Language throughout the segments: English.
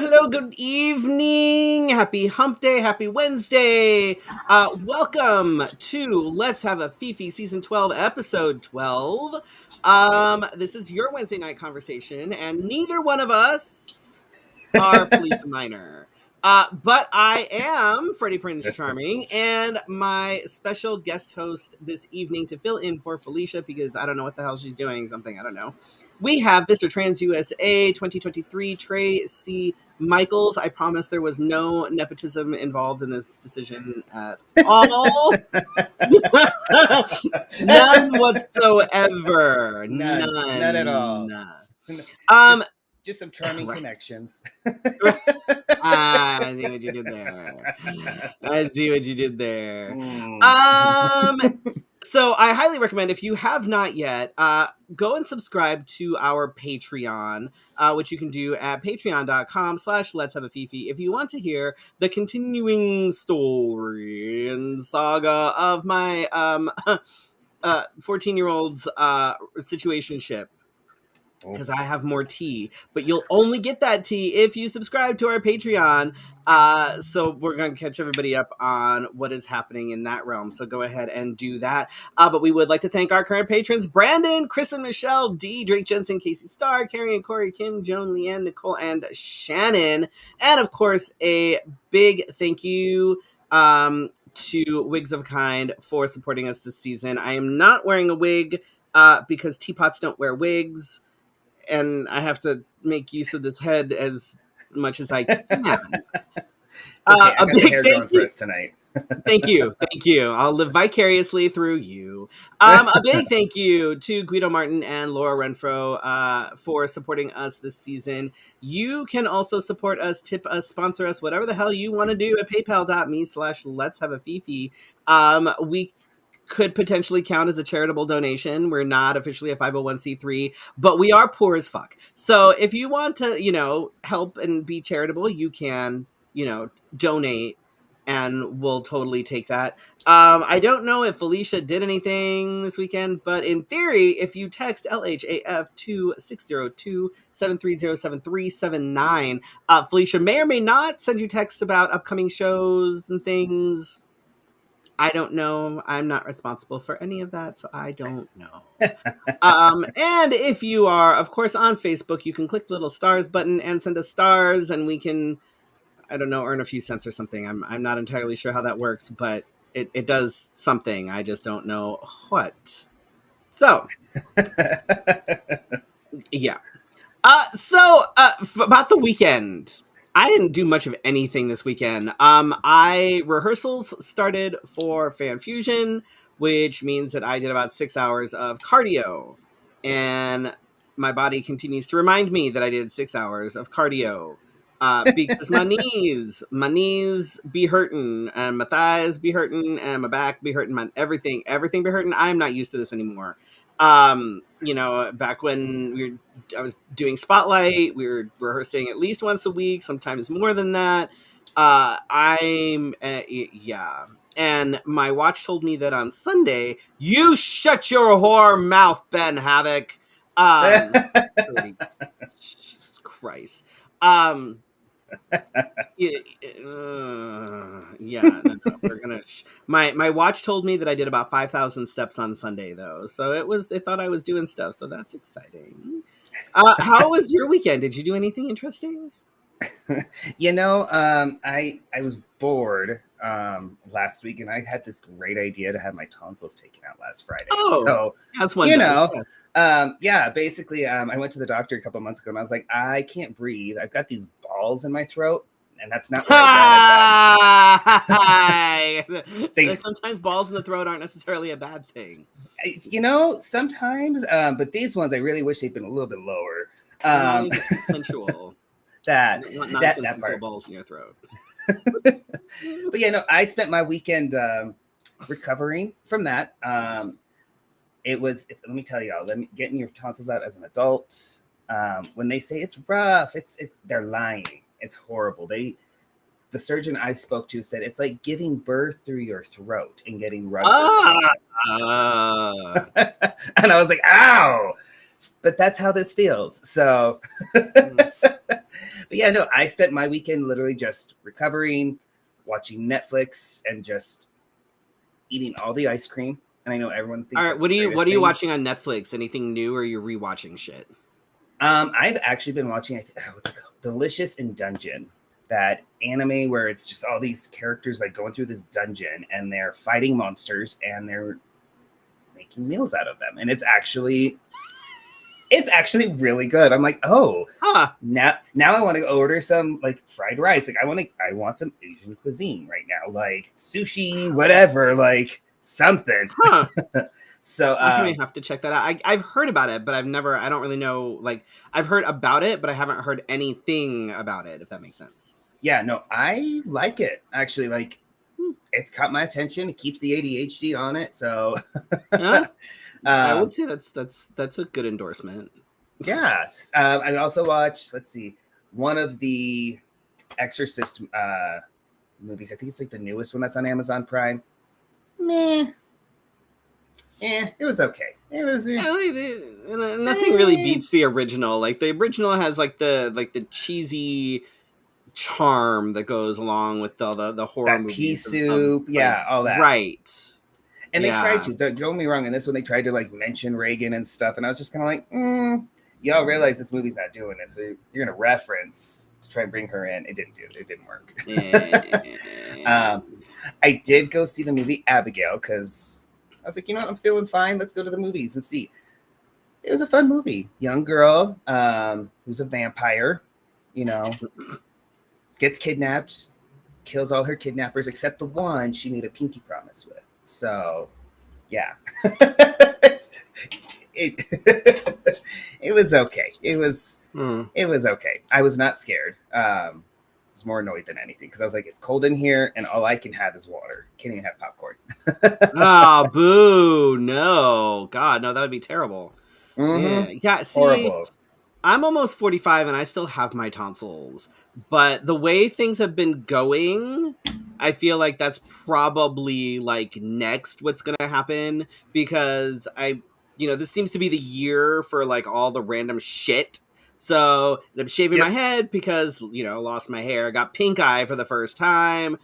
hello, good evening. Happy hump day, happy Wednesday. Welcome to Let's Have a Fefe Season 12, Episode 12. This is your Wednesday night conversation, and neither one of us are Felicia Minor. But I am Freddy Prinze Charming, and my special guest host this evening to fill in for Felicia, because I don't know what the hell she's doing, something, I don't know. We have Mr. Trans USA 2023 Trey C. Michaels. I promise there was no nepotism involved in this decision at all. None whatsoever. None at all. Just some charming connections. I see what you did there. So I highly recommend, if you have not yet, go and subscribe to our Patreon, which you can do at patreon.com/Let's Have a Fefe. If you want to hear the continuing story and saga of my 14-year-old's situationship, because I have more tea, but you'll only get that tea if you subscribe to our Patreon. So we're going to catch everybody up on what is happening in that realm. So go ahead and do that. But we would like to thank our current patrons: Brandon, Chris and Michelle, D, Drake Jensen, Casey Starr, Carrie and Corey, Kim, Joan, Leanne, Nicole, and Shannon. And of course, a big thank you to Wigs of Kind for supporting us this season. I am not wearing a wig because teapots don't wear wigs, and I have to make use of this head as much as I can. It's okay. I got the hair going for us tonight. Thank you. I'll live vicariously through you. A big thank you to Guido Martin and Laura Renfro for supporting us this season. You can also support us, tip us, sponsor us, whatever the hell you want to do at paypal.me/Let's Have a Fefe. We could potentially count as a charitable donation. We're not officially a 501c3, but we are poor as fuck. So if you want to, help and be charitable, you can, donate, and we'll totally take that. I don't know if Felicia did anything this weekend, but in theory, if you text LHAF to 602-730-7379, Felicia may or may not send you texts about upcoming shows and things. I don't know. I'm not responsible for any of that, so I don't know. And if you are, of course, on Facebook, you can click the little stars button and send us stars, and we can, I don't know, earn a few cents or something. I'm not entirely sure how that works, but it does something. I just don't know what. So, yeah. About the weekend. I didn't do much of anything this weekend. Rehearsals started for Fan Fusion, which means that I did about 6 hours of cardio, and my body continues to remind me that I did 6 hours of cardio, because my knees be hurting, and my thighs be hurting, and my back be hurting, everything be hurting. I'm not used to this anymore. Back when I was doing Spotlight, we were rehearsing at least once a week, sometimes more than that. And my watch told me that on Sunday, you shut your whore mouth, Ben Havoc. Jesus Christ. We're gonna. My watch told me that I did about 5,000 steps on Sunday, though, so they thought I was doing stuff, so that's exciting. How was your weekend? Did you do anything interesting? I was bored last week, and I had this great idea to have my tonsils taken out last Friday. Oh, so as one does, yes. Basically, I went to the doctor a couple months ago, and I was like, I can't breathe. I've got these balls in my throat, and that's not what I wanted. Sometimes balls in the throat aren't necessarily a bad thing. Sometimes, but these ones, I really wish they'd been a little bit lower. Sensual. that part. Balls in your throat. But I spent my weekend recovering from that. Let me tell y'all, getting your tonsils out as an adult, when they say it's rough, they're lying. It's horrible. The surgeon I spoke to said it's like giving birth through your throat and getting rubbed. And I was like, ow! But that's how this feels. So But yeah, no, I spent my weekend literally just recovering, watching Netflix, and just eating all the ice cream. And I know everyone All thinks right, that's the what greatest are you thing. watching on Netflix? Anything new, or are you rewatching shit? I've actually been watching what's it called? Delicious in Dungeon. That anime where it's just all these characters like going through this dungeon and they're fighting monsters and they're making meals out of them. And it's actually really good. I'm like, oh, Huh? now I want to order some like fried rice. Like I want some Asian cuisine right now, like sushi, whatever, like something. Huh? So I may have to check that out. I've heard about it, but I don't really know. Like, I've heard about it, but I haven't heard anything about it. If that makes sense. yeah, no, I like it actually. Like, Hmm. it's caught my attention. It keeps the ADHD on it. So Yeah, I would um, say that's a good endorsement. yeah. I also watched. Let's see, one of the Exorcist movies. I think it's like the newest one that's on Amazon Prime. Meh. It was okay. It was Yeah, nothing really beats the original. Like the original has like the cheesy charm that goes along with all the horror that pea movies of soup, like yeah, all that. right. And they tried Yeah. to. Don't get me wrong. In this one, they tried to like mention Reagan and stuff, and I was just kind of like, y'all realize this movie's not doing it, so you're gonna reference to try and bring her in. It didn't do it. It didn't work. Yeah. I did go see the movie Abigail because I was like, you know what, I'm feeling fine. Let's go to the movies and see. It was a fun movie. Young girl who's a vampire, you know, gets kidnapped, kills all her kidnappers except the one she made a pinky promise with. So, yeah, it, it was okay. It was okay. I was not scared. I was more annoyed than anything because I was like, it's cold in here, and all I can have is water. Can't even have popcorn. Oh, boo! No, God, no, that would be terrible. Yeah, yeah. See, Horrible. I'm almost 45 and I still have my tonsils. But the way things have been going, I feel like that's probably like next what's going to happen because this seems to be the year for like all the random shit. So I'm shaving my Yep. head because, lost my hair, got pink eye for the first time.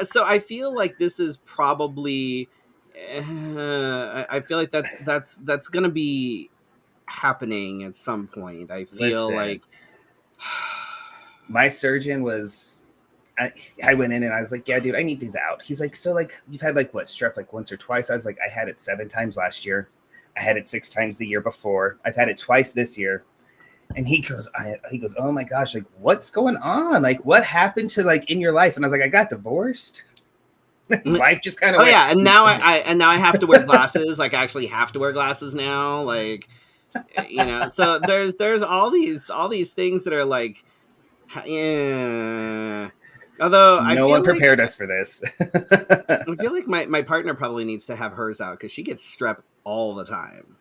So I feel like this is probably I feel like that's going to be happening at some point. I feel Listen, like my surgeon was. I went in and I was like, yeah, dude, I need these out. He's like, so like you've had like what, strep like once or twice? I was like, I had it 7 times last year. I had it 6 times the year before. I've had it twice this year. And he goes, oh my gosh, like what's going on? Like what happened to like in your life? And I was like, I got divorced. Life just kind of oh went. yeah, and now I have to wear glasses. Like I actually have to wear glasses now. Like so there's all these things that are like, yeah. Although No one prepared us for this. I feel like my partner probably needs to have hers out because she gets strep all the time.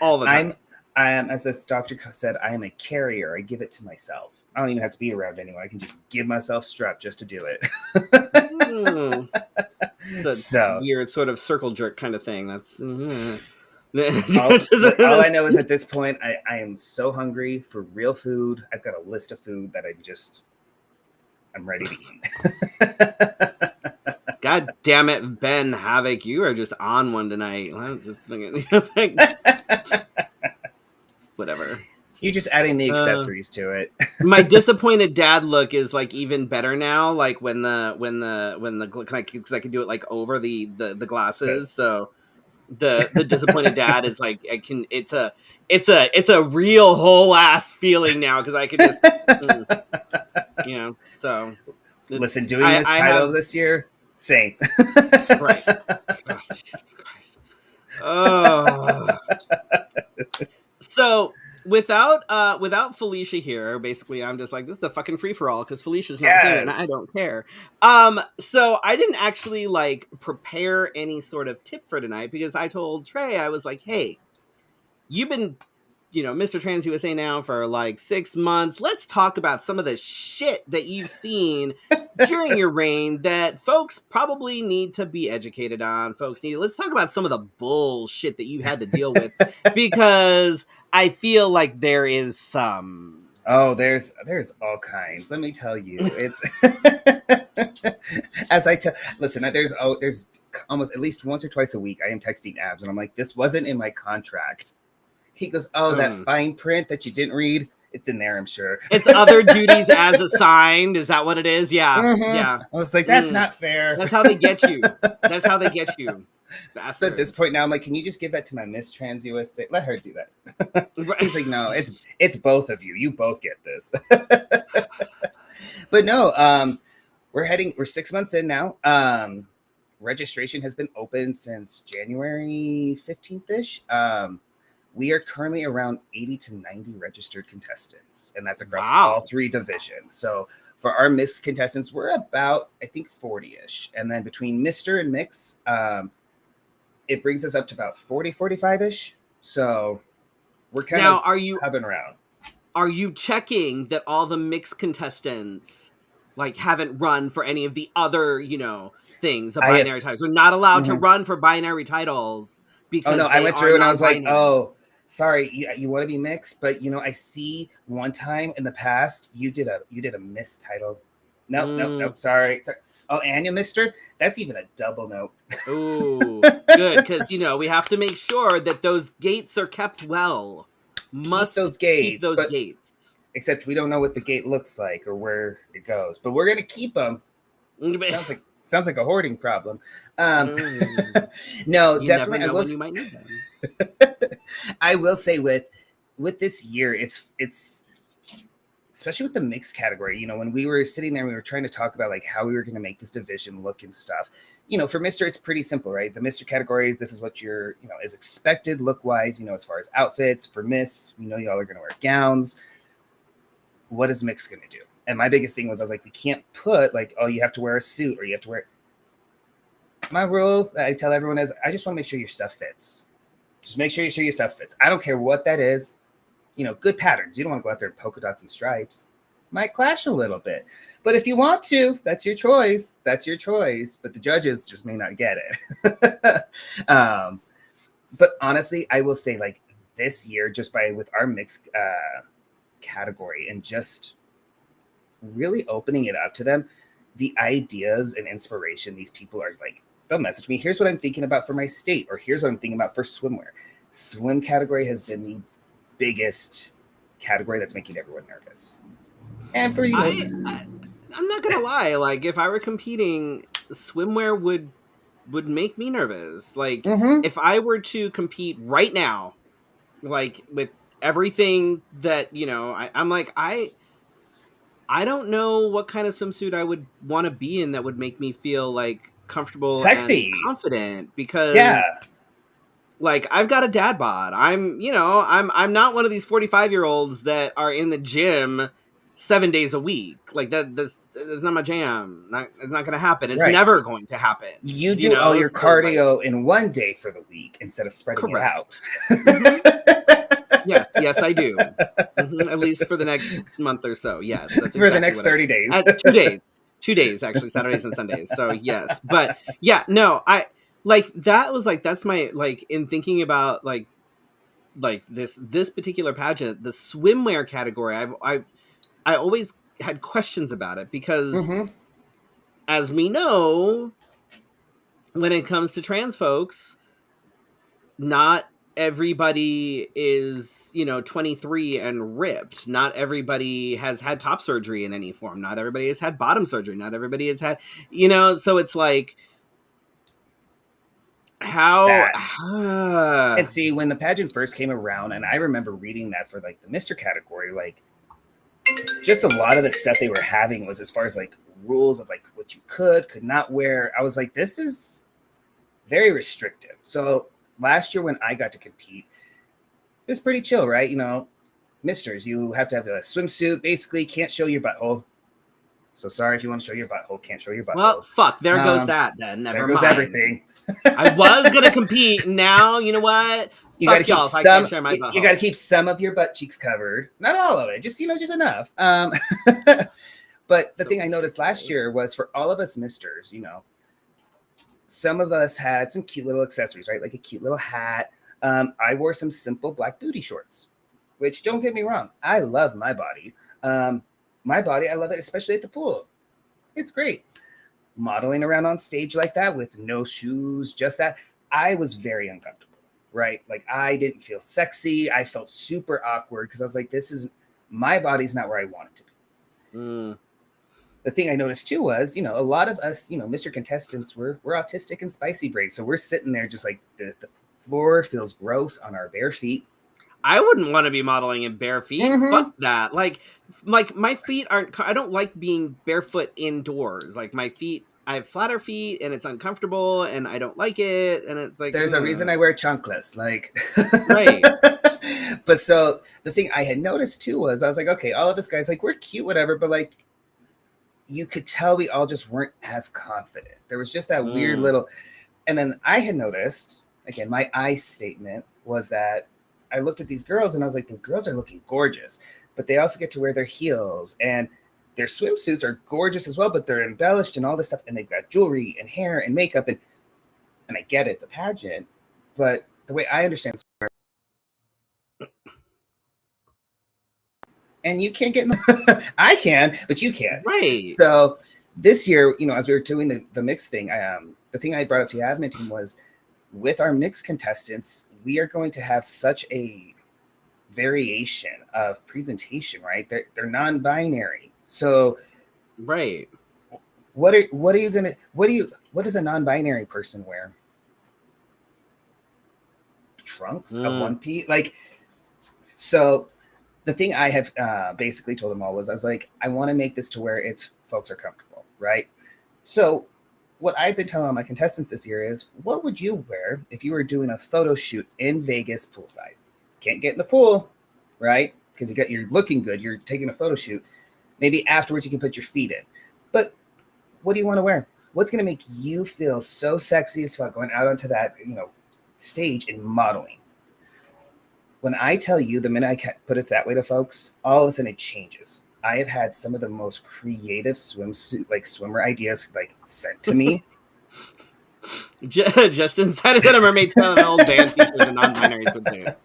All the time. I am, as this doctor said, I am a carrier. I give it to myself. I don't even have to be around anyone. I can just give myself strep just to do it. It's a weird sort of circle jerk kind of thing. That's all I know is at this point, I am so hungry for real food. I've got a list of food that I'm ready to eat. God damn it, Ben Havoc, you are just on one tonight. I'm just thinking, whatever. You're just adding the accessories to it. My disappointed dad look is like even better now. Like when because I can do it like over the glasses. So the disappointed dad is like it's a real whole ass feeling now because I could just so listen, doing this title this year, same. Right. Oh, Jesus Christ. Oh. So without Felicia here, basically I'm just like, this is a fucking free for all because Felicia's not here and I don't care. So I didn't actually like prepare any sort of tip for tonight because I told Trey, I was like, hey, you've been Mr. Trans USA now for like 6 months. Let's talk about some of the shit that you've seen during your reign that folks probably need to be educated on. Let's talk about some of the bullshit that you had to deal with because I feel like there is some Oh, there's all kinds. Let me tell you, it's as I tell. Listen, there's almost at least once or twice a week I am texting Abs, and I'm like, this wasn't in my contract. He goes, oh, that fine print that you didn't read, it's in there, I'm sure. It's other duties as assigned. Is that what it is? Yeah, yeah. I was like, that's not fair. That's how they get you. That's how they get you. Bastards. So at this point now, I'm like, can you just give that to my Miss Trans USA? Let her do that. He's like, no, it's both of you. You both get this. But no, we're 6 months in now. Registration has been open since January 15th-ish. We are currently around 80 to 90 registered contestants, and that's across all 3 divisions. So for our mixed contestants, we're about, I think, 40-ish. And then between Mr. and Mix, it brings us up to about 40, 45-ish. So we're kind of hubbing around. Are you checking that all the mixed contestants like haven't run for any of the other, things, the binary titles? We're not allowed to run for binary titles because I went through and I was like, oh, sorry, you want to be mixed, but I see one time in the past you did a missed title. Nope, sorry. Oh, and you missed her? That's even a double note. Ooh, good, because we have to make sure that those gates are kept well. Must keep those gates. Except we don't know what the gate looks like or where it goes, but we're gonna keep them. Sounds like a hoarding problem. No, you definitely. Never know when you might need them. I will say with this year, it's especially with the mixed category. When we were sitting there, we were trying to talk about like how we were going to make this division look and stuff. For Mr., it's pretty simple, right? The Mr. categories, this is what you're, is expected look wise. As far as outfits. For Miss, we know y'all are going to wear gowns. What is mixed going to do? And my biggest thing was I was like, we can't put like, oh, you have to wear a suit or you have to wear. My rule that I tell everyone is, I just want to make sure your stuff fits. Just make sure your stuff fits. I don't care what that is. Good patterns. You don't want to go out there in polka dots and stripes. Might clash a little bit. But if you want to, that's your choice. That's your choice. But the judges just may not get it. But honestly, I will say like this year, just with our mixed category and just really opening it up to them, the ideas and inspiration these people are like, they'll message me, here's what I'm thinking about for my state, or here's what I'm thinking about for swimwear. Swim category has been the biggest category that's making everyone nervous. And for you, I'm not gonna lie, like if I were competing, swimwear would make me nervous. Like if I were to compete right now, like with everything that I'm like, I don't know what kind of swimsuit I would want to be in that would make me feel like comfortable, sexy, and confident, because like I've got a dad bod. I'm not one of these 45-year-olds that are in the gym 7 days a week. Like that's not my jam. It's not going to happen. It's never going to happen. You do all your cardio in one day for the week instead of spreading it out. Yes, I do. At least for the next month or so. Yes, that's exactly for the next 30 days. 2 days. 2 days actually, Saturdays and Sundays. So yes, but yeah, no, I like that was like that's my like in thinking about like this particular pageant, the swimwear category. I always had questions about it because, as we know, when it comes to trans folks, not everybody is 23 and ripped. Not everybody has had top surgery in any form. Not everybody has had bottom surgery. Not everybody has had so it's like how and see, when the pageant first came around, and I remember reading that for like the Mr. category, like just a lot of the stuff they were having was as far as like rules of like what you could not wear. I was like, this is very restrictive. So last year when I got to compete, it was pretty chill, right? Misters, you have to have a swimsuit, basically can't show your butthole. So sorry if you want to show your butthole, can't show your butthole. Well, fuck, there goes that then. Never mind. There goes everything. I was going to compete. Now, you know what? You got to keep some of your butt cheeks covered. Not all of it, just enough. But the thing I noticed last year was for all of us misters, some of us had some cute little accessories, right? Like a cute little hat. I wore some simple black booty shorts. which don't get me wrong, I love my body. I love it, especially at the pool. It's great. Modeling around on stage like that with no shoes, just that, I was very uncomfortable, right? Like I didn't feel sexy. I felt super awkward because I was like, my body's not where I want it to be. Mm. The thing I noticed too was, a lot of us, Mr. Contestants, we're autistic and spicy brain. So we're sitting there just like the floor feels gross on our bare feet. I wouldn't want to be modeling in bare feet. Mhm. Fuck that. Like my feet aren't, I don't like being barefoot indoors. Like my feet, I have flatter feet and it's uncomfortable and I don't like it. And it's like, there's a reason I wear chanclas, like, right. But so the thing I had noticed too was I was like, okay, all of us guys, like, we're cute, whatever, but like, you could tell we all just weren't as confident. There was just that weird little, and then I had noticed, again, my I statement was that I looked at these girls and I was like, the girls are looking gorgeous, but they also get to wear their heels and their swimsuits are gorgeous as well, but they're embellished and all this stuff. And they've got jewelry and hair and makeup. And I get it, it's a pageant, but the way I understand, and you can't get in the, I can, but you can't. Right. So this year, as we were doing the mix thing, the thing I brought up to the admin team was, with our mixed contestants, we are going to have such a variation of presentation, right? They're non-binary. So right. What does a non-binary person wear? Trunks, a one piece, like, so the thing I have basically told them all was, I was like, I want to make this to where folks are comfortable, right? So what I've been telling all my contestants this year is, what would you wear if you were doing a photo shoot in Vegas poolside? Can't get in the pool, right? Because you're looking good, you're taking a photo shoot. Maybe afterwards you can put your feet in. But what do you want to wear? What's going to make you feel so sexy as fuck going out onto that, stage and modeling? When I tell you, the minute I put it that way to folks, all of a sudden it changes. I have had some of the most creative swimmer ideas sent to me. Just inside of a mermaid tail and an old band t-shirt and non-binaries would say it.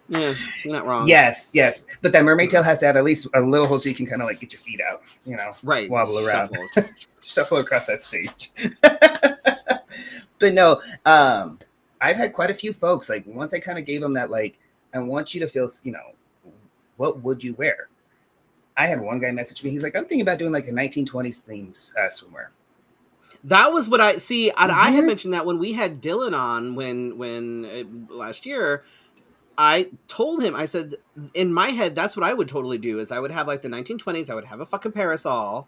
Yeah, you're not wrong. Yes. But that mermaid tail has to have at least a little hole so you can kind of get your feet out, right, wobble around, shuffle across that stage. But no, I've had quite a few folks, once I kind of gave them that, I want you to feel, what would you wear? I had one guy message me. He's like, I'm thinking about doing a 1920s themed swimwear. That was what I see. Mm-hmm. I had mentioned that when we had Dylan on when last year. I told him, I said, in my head, that's what I would totally do, is I would have the 1920s. I would have a fucking parasol,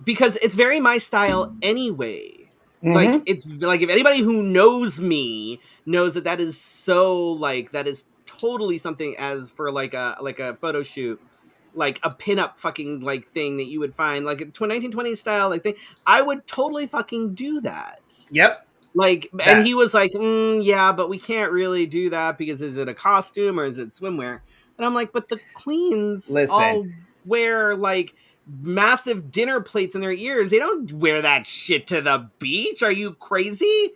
because it's very my style anyway. Mm-hmm. It's if anybody who knows me knows that is so that is totally something as for a photo shoot, a pinup fucking thing that you would find a 1920s style thing. I would totally fucking do that. Yep. And he was like, yeah, but we can't really do that because is it a costume or is it swimwear? And I'm like, but the queens all wear massive dinner plates in their ears. They don't wear that shit to the beach. Are you crazy?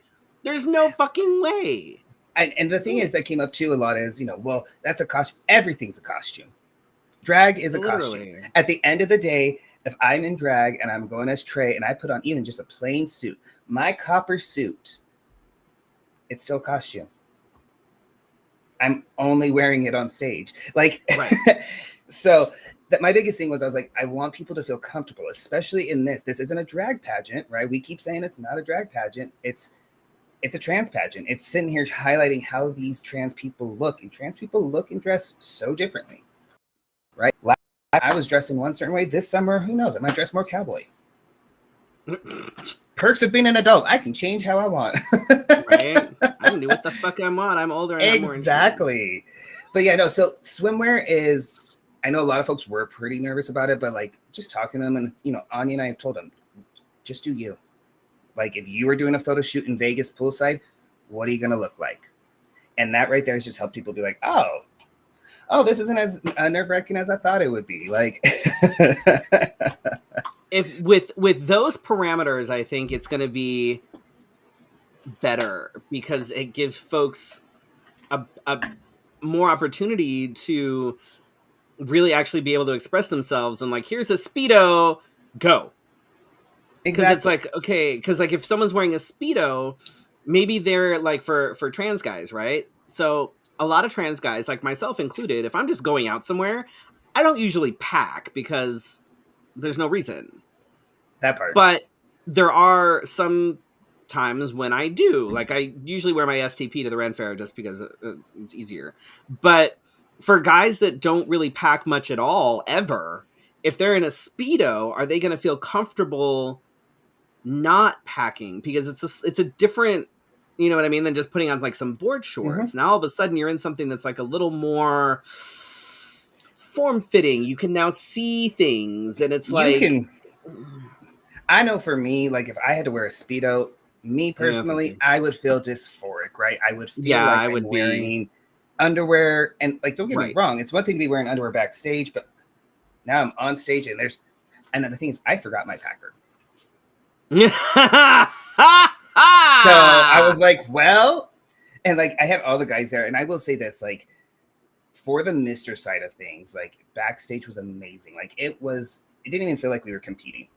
There's no fucking way. And the thing is that came up too a lot is, well, that's a costume. Everything's a costume. Drag is a costume. At the end of the day, if I'm in drag and I'm going as Trey and I put on even just a plain suit, my copper suit, it's still costume. I'm only wearing it on stage. Right. So that my biggest thing was, I was like, I want people to feel comfortable, especially in this. This isn't a drag pageant, right? We keep saying it's not a drag pageant. It's a trans pageant. It's sitting here highlighting how these trans people look, and trans people look and dress so differently, right? I was dressed in one certain way. This summer, who knows? I might dress more cowboy. Perks of being an adult. I can change how I want. Right? I can do what the fuck I want. I'm older and I'm more exactly. But yeah, no. So swimwear is, I know a lot of folks were pretty nervous about it, but just talking to them, and Anya and I have told them, just do you. If you were doing a photo shoot in Vegas poolside, what are you gonna look like? And that right there has just helped people be like, oh, this isn't as nerve-wracking as I thought it would be. If with those parameters, I think it's going to be better because it gives folks a more opportunity to really actually be able to express themselves, and like, here's a Speedo, go. Because it's like, okay, because like if someone's wearing a Speedo, maybe they're like for trans guys, right? So a lot of trans guys, like myself included, if I'm just going out somewhere, I don't usually pack because there's no reason. That part. But there are some times when I do. Like, I usually wear my STP to the Ren Fair just because it's easier. But for guys that don't really pack much at all, ever, if they're in a Speedo, are they going to feel comfortable not packing? Because it's a different, you know what I mean, than just putting on like some board shorts. Now all of a sudden you're in something that's like a little more form-fitting. You can now see things, and it's I know for me, like if I had to wear a Speedo, me personally, I would feel dysphoric, right? I would feel like I would wearing underwear, and like, don't get me wrong, it's one thing to be wearing underwear backstage, but now I'm on stage and then the thing is, I forgot my packer. So I was like, well, and like I had all the guys there, and I will say this, like, for the Mr. side of things, like backstage was amazing. Like it didn't even feel like we were competing.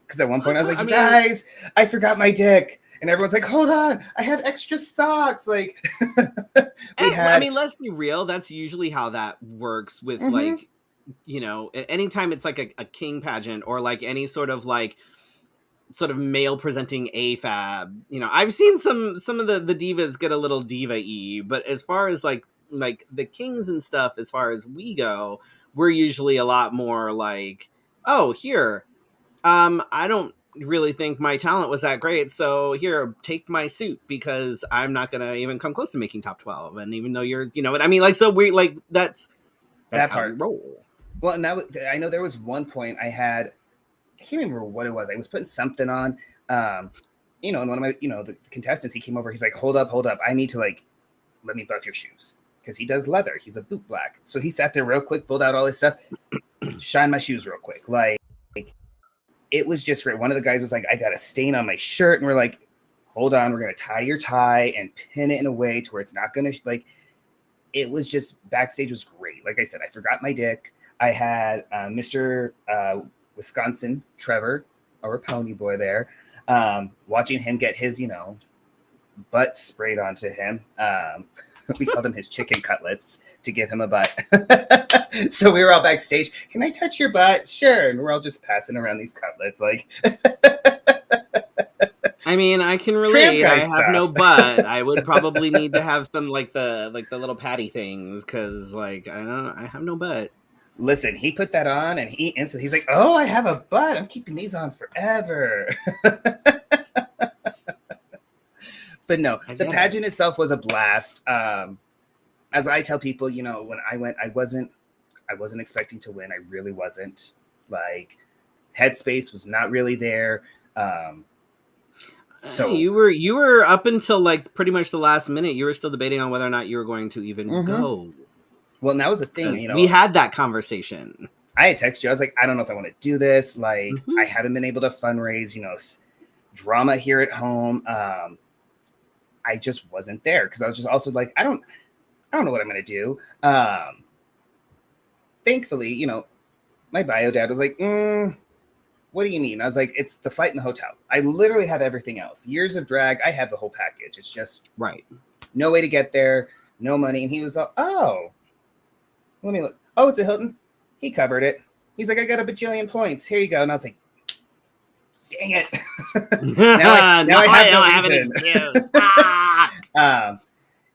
Because at one point I was like, guys, I forgot my dick. And everyone's like, hold on, I have extra socks. Like, I mean, let's be real. That's usually how that works with like, you know, anytime it's like a king pageant or like any sort of male presenting AFAB. You know, I've seen some of the divas get a little diva-y, but as far as like the kings and stuff, as far as we go, we're usually a lot more like, oh, here, I don't really think my talent was that great, so here, take my suit, because I'm not gonna even come close to making top 12. And even though you're, you know what I mean, like, so we like that's that how part. we roll. Well, and I know there was one point I can't remember what it was. I was putting something on, you know, and one of my, you know, the contestants, he came over, he's like, hold up, I need to, like, let me buff your shoes, because he does leather, he's a boot black. So he sat there real quick, pulled out all his stuff, shine my shoes real quick, like it was just great. One of the guys was like, I got a stain on my shirt. And we're like, hold on, we're going to tie your tie and pin it in a way to where it's not going to, like, it was just, backstage was great. Like I said, I forgot my dick. I had Mr. Wisconsin, Trevor, our pony boy there, watching him get his, you know, butt sprayed onto him. We called him his chicken cutlets to give him a butt. So we were all backstage. Can I touch your butt? Sure. And we're all just passing around these cutlets. Like, I mean, I can relate. I have no butt. I would probably need to have some like the little patty things, because like I have no butt. Listen, he put that on and he's like, oh, I have a butt. I'm keeping these on forever. But no, the pageant itself was a blast. As I tell people, you know, when I went, I wasn't expecting to win. I really wasn't. Like, headspace was not really there. So you were up until like pretty much the last minute. You were still debating on whether or not you were going to even go. Well, and that was the thing. You know, we had that conversation. I had texted you. I was like, I don't know if I want to do this. Like, I haven't been able to fundraise. You know, drama here at home. I just wasn't there, because I was just also like, I don't know what I'm going to do. Thankfully, you know, my bio dad was like, what do you need? And I was like, it's the flight and the hotel. I literally have everything else. Years of drag, I have the whole package. It's just no way to get there, no money. And he was like, oh, let me look. Oh, it's a Hilton. He covered it. He's like, I got a bajillion points. Here you go. And I was like, dang it. now I have an excuse.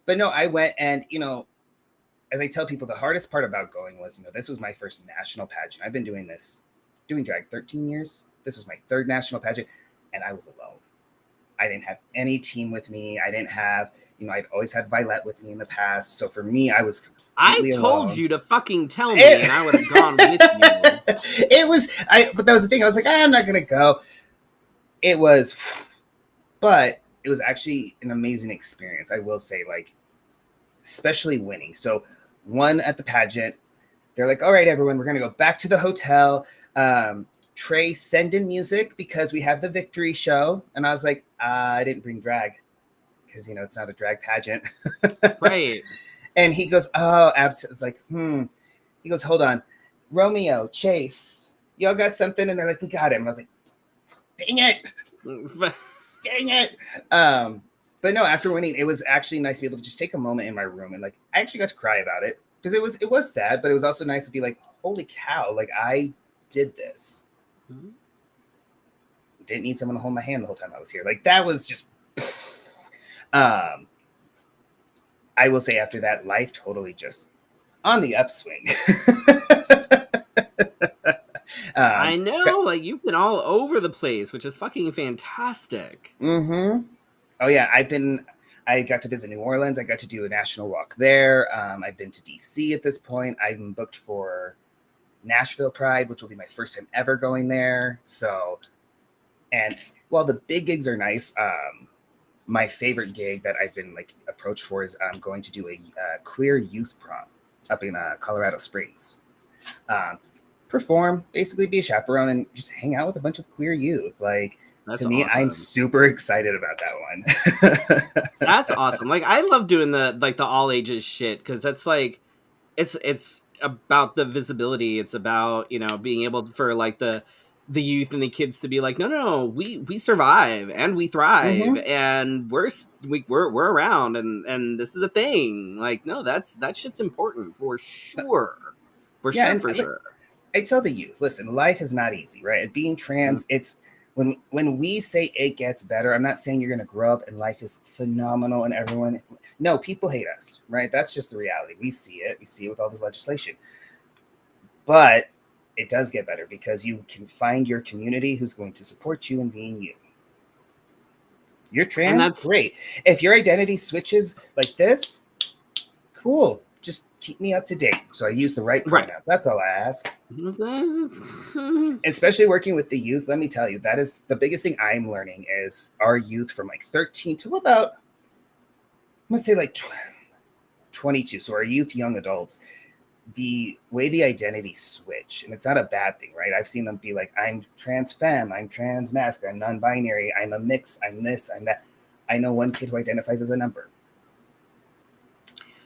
But no, I went, and, you know, as I tell people, the hardest part about going was, you know, this was my first national pageant. I've been doing drag 13 years. This was my third national pageant, and I was alone. I didn't have any team with me. I didn't have, you know, I'd always had Violet with me in the past. So for me, I was completely alone. You to fucking tell me, and I would have gone with you. But that was the thing. I was like, I'm not going to go. But it was actually an amazing experience. I will say, like, especially winning. So won at the pageant. They're like, all right, everyone, we're going to go back to the hotel. Trey, send in music because we have the victory show. And I was like, I didn't bring drag because, you know, it's not a drag pageant. Right. And he goes, oh, it's like, He goes, hold on. Romeo, Chase, y'all got something? And they're like, we got him. I was like, dang it. Dang it. But no, after winning, it was actually nice to be able to just take a moment in my room. And like, I actually got to cry about it because it was sad, but it was also nice to be like, holy cow, like I did this. Mm-hmm. Didn't need someone to hold my hand the whole time I was here. Like that was just, I will say after that, life totally just on the upswing. I know, like you've been all over the place, which is fucking fantastic. Mm-hmm. Oh yeah, I got to visit New Orleans. I got to do a national walk there. I've been to DC at this point. I'm booked for Nashville Pride, which will be my first time ever going there. So, and while the big gigs are nice, my favorite gig that I've been like approached for is going to do a queer youth prom up in Colorado Springs. Perform, basically be a chaperone and just hang out with a bunch of queer youth. Like, that's to me, awesome. I'm super excited about that one. That's awesome. Like, I love doing the all ages shit because that's like, it's about the visibility. It's about, you know, being able to, for like the youth and the kids to be like, no, we survive and we thrive and we're around and this is a thing. Like, no, that shit's important for sure. For sure. I tell the youth, listen, life is not easy, right? Being trans, it's when we say it gets better, I'm not saying you're going to grow up and life is phenomenal and everyone, no, people hate us, right? That's just the reality. We see it with all this legislation, but it does get better because you can find your community who's going to support you in being you. You're trans, that's great. If your identity switches like this, cool. Just keep me up to date. So I use the right pronouns. Right. That's all I ask. Especially working with the youth, let me tell you, that is the biggest thing I'm learning is our youth from like 13 to about, let's say like 22. So our youth, young adults, the way the identities switch, and it's not a bad thing, right? I've seen them be like, I'm trans femme, I'm trans masc, I'm non-binary, I'm a mix, I'm this, I'm that. I know one kid who identifies as a number.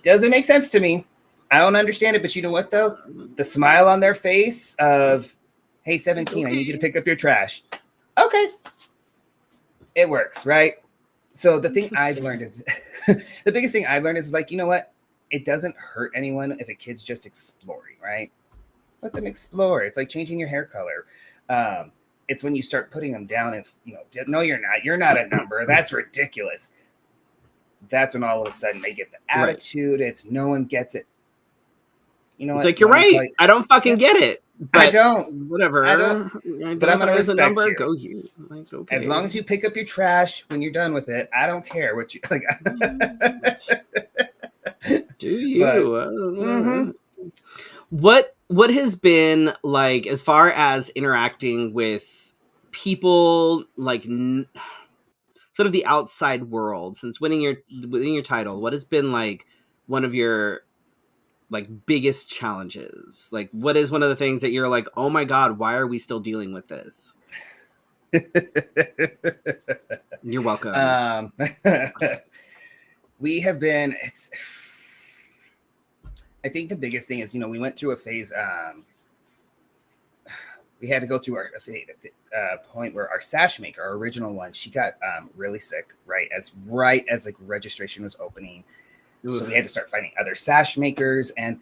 Doesn't make sense to me. I don't understand it, but you know what though? The smile on their face of, hey, 17, okay. I need you to pick up your trash. Okay. It works, right? So the thing I've learned is, the biggest thing I've learned is like, you know what? It doesn't hurt anyone if a kid's just exploring, right? Let them explore. It's like changing your hair color. It's when you start putting them down and, you know, no, you're not a number. That's ridiculous. That's when all of a sudden they get the attitude. Right. It's no one gets it. You know, it's like, you're right. Like, I don't fucking get it. But I don't. Whatever. I don't. But I'm gonna respect number, you. Go you. Like, okay. As long as you pick up your trash when you're done with it, I don't care what you like. Do you? But, I don't know. What has been like as far as interacting with people like sort of the outside world since winning your title? What has been like one of your like biggest challenges? Like, what is one of the things that you're like, oh my God, why are we still dealing with this? You're welcome. We have been, I think the biggest thing is, you know, we went through a phase, we had to go through a point where our sash maker, our original one, she got really sick, right as like registration was opening. Oof. So we had to start finding other sash makers, and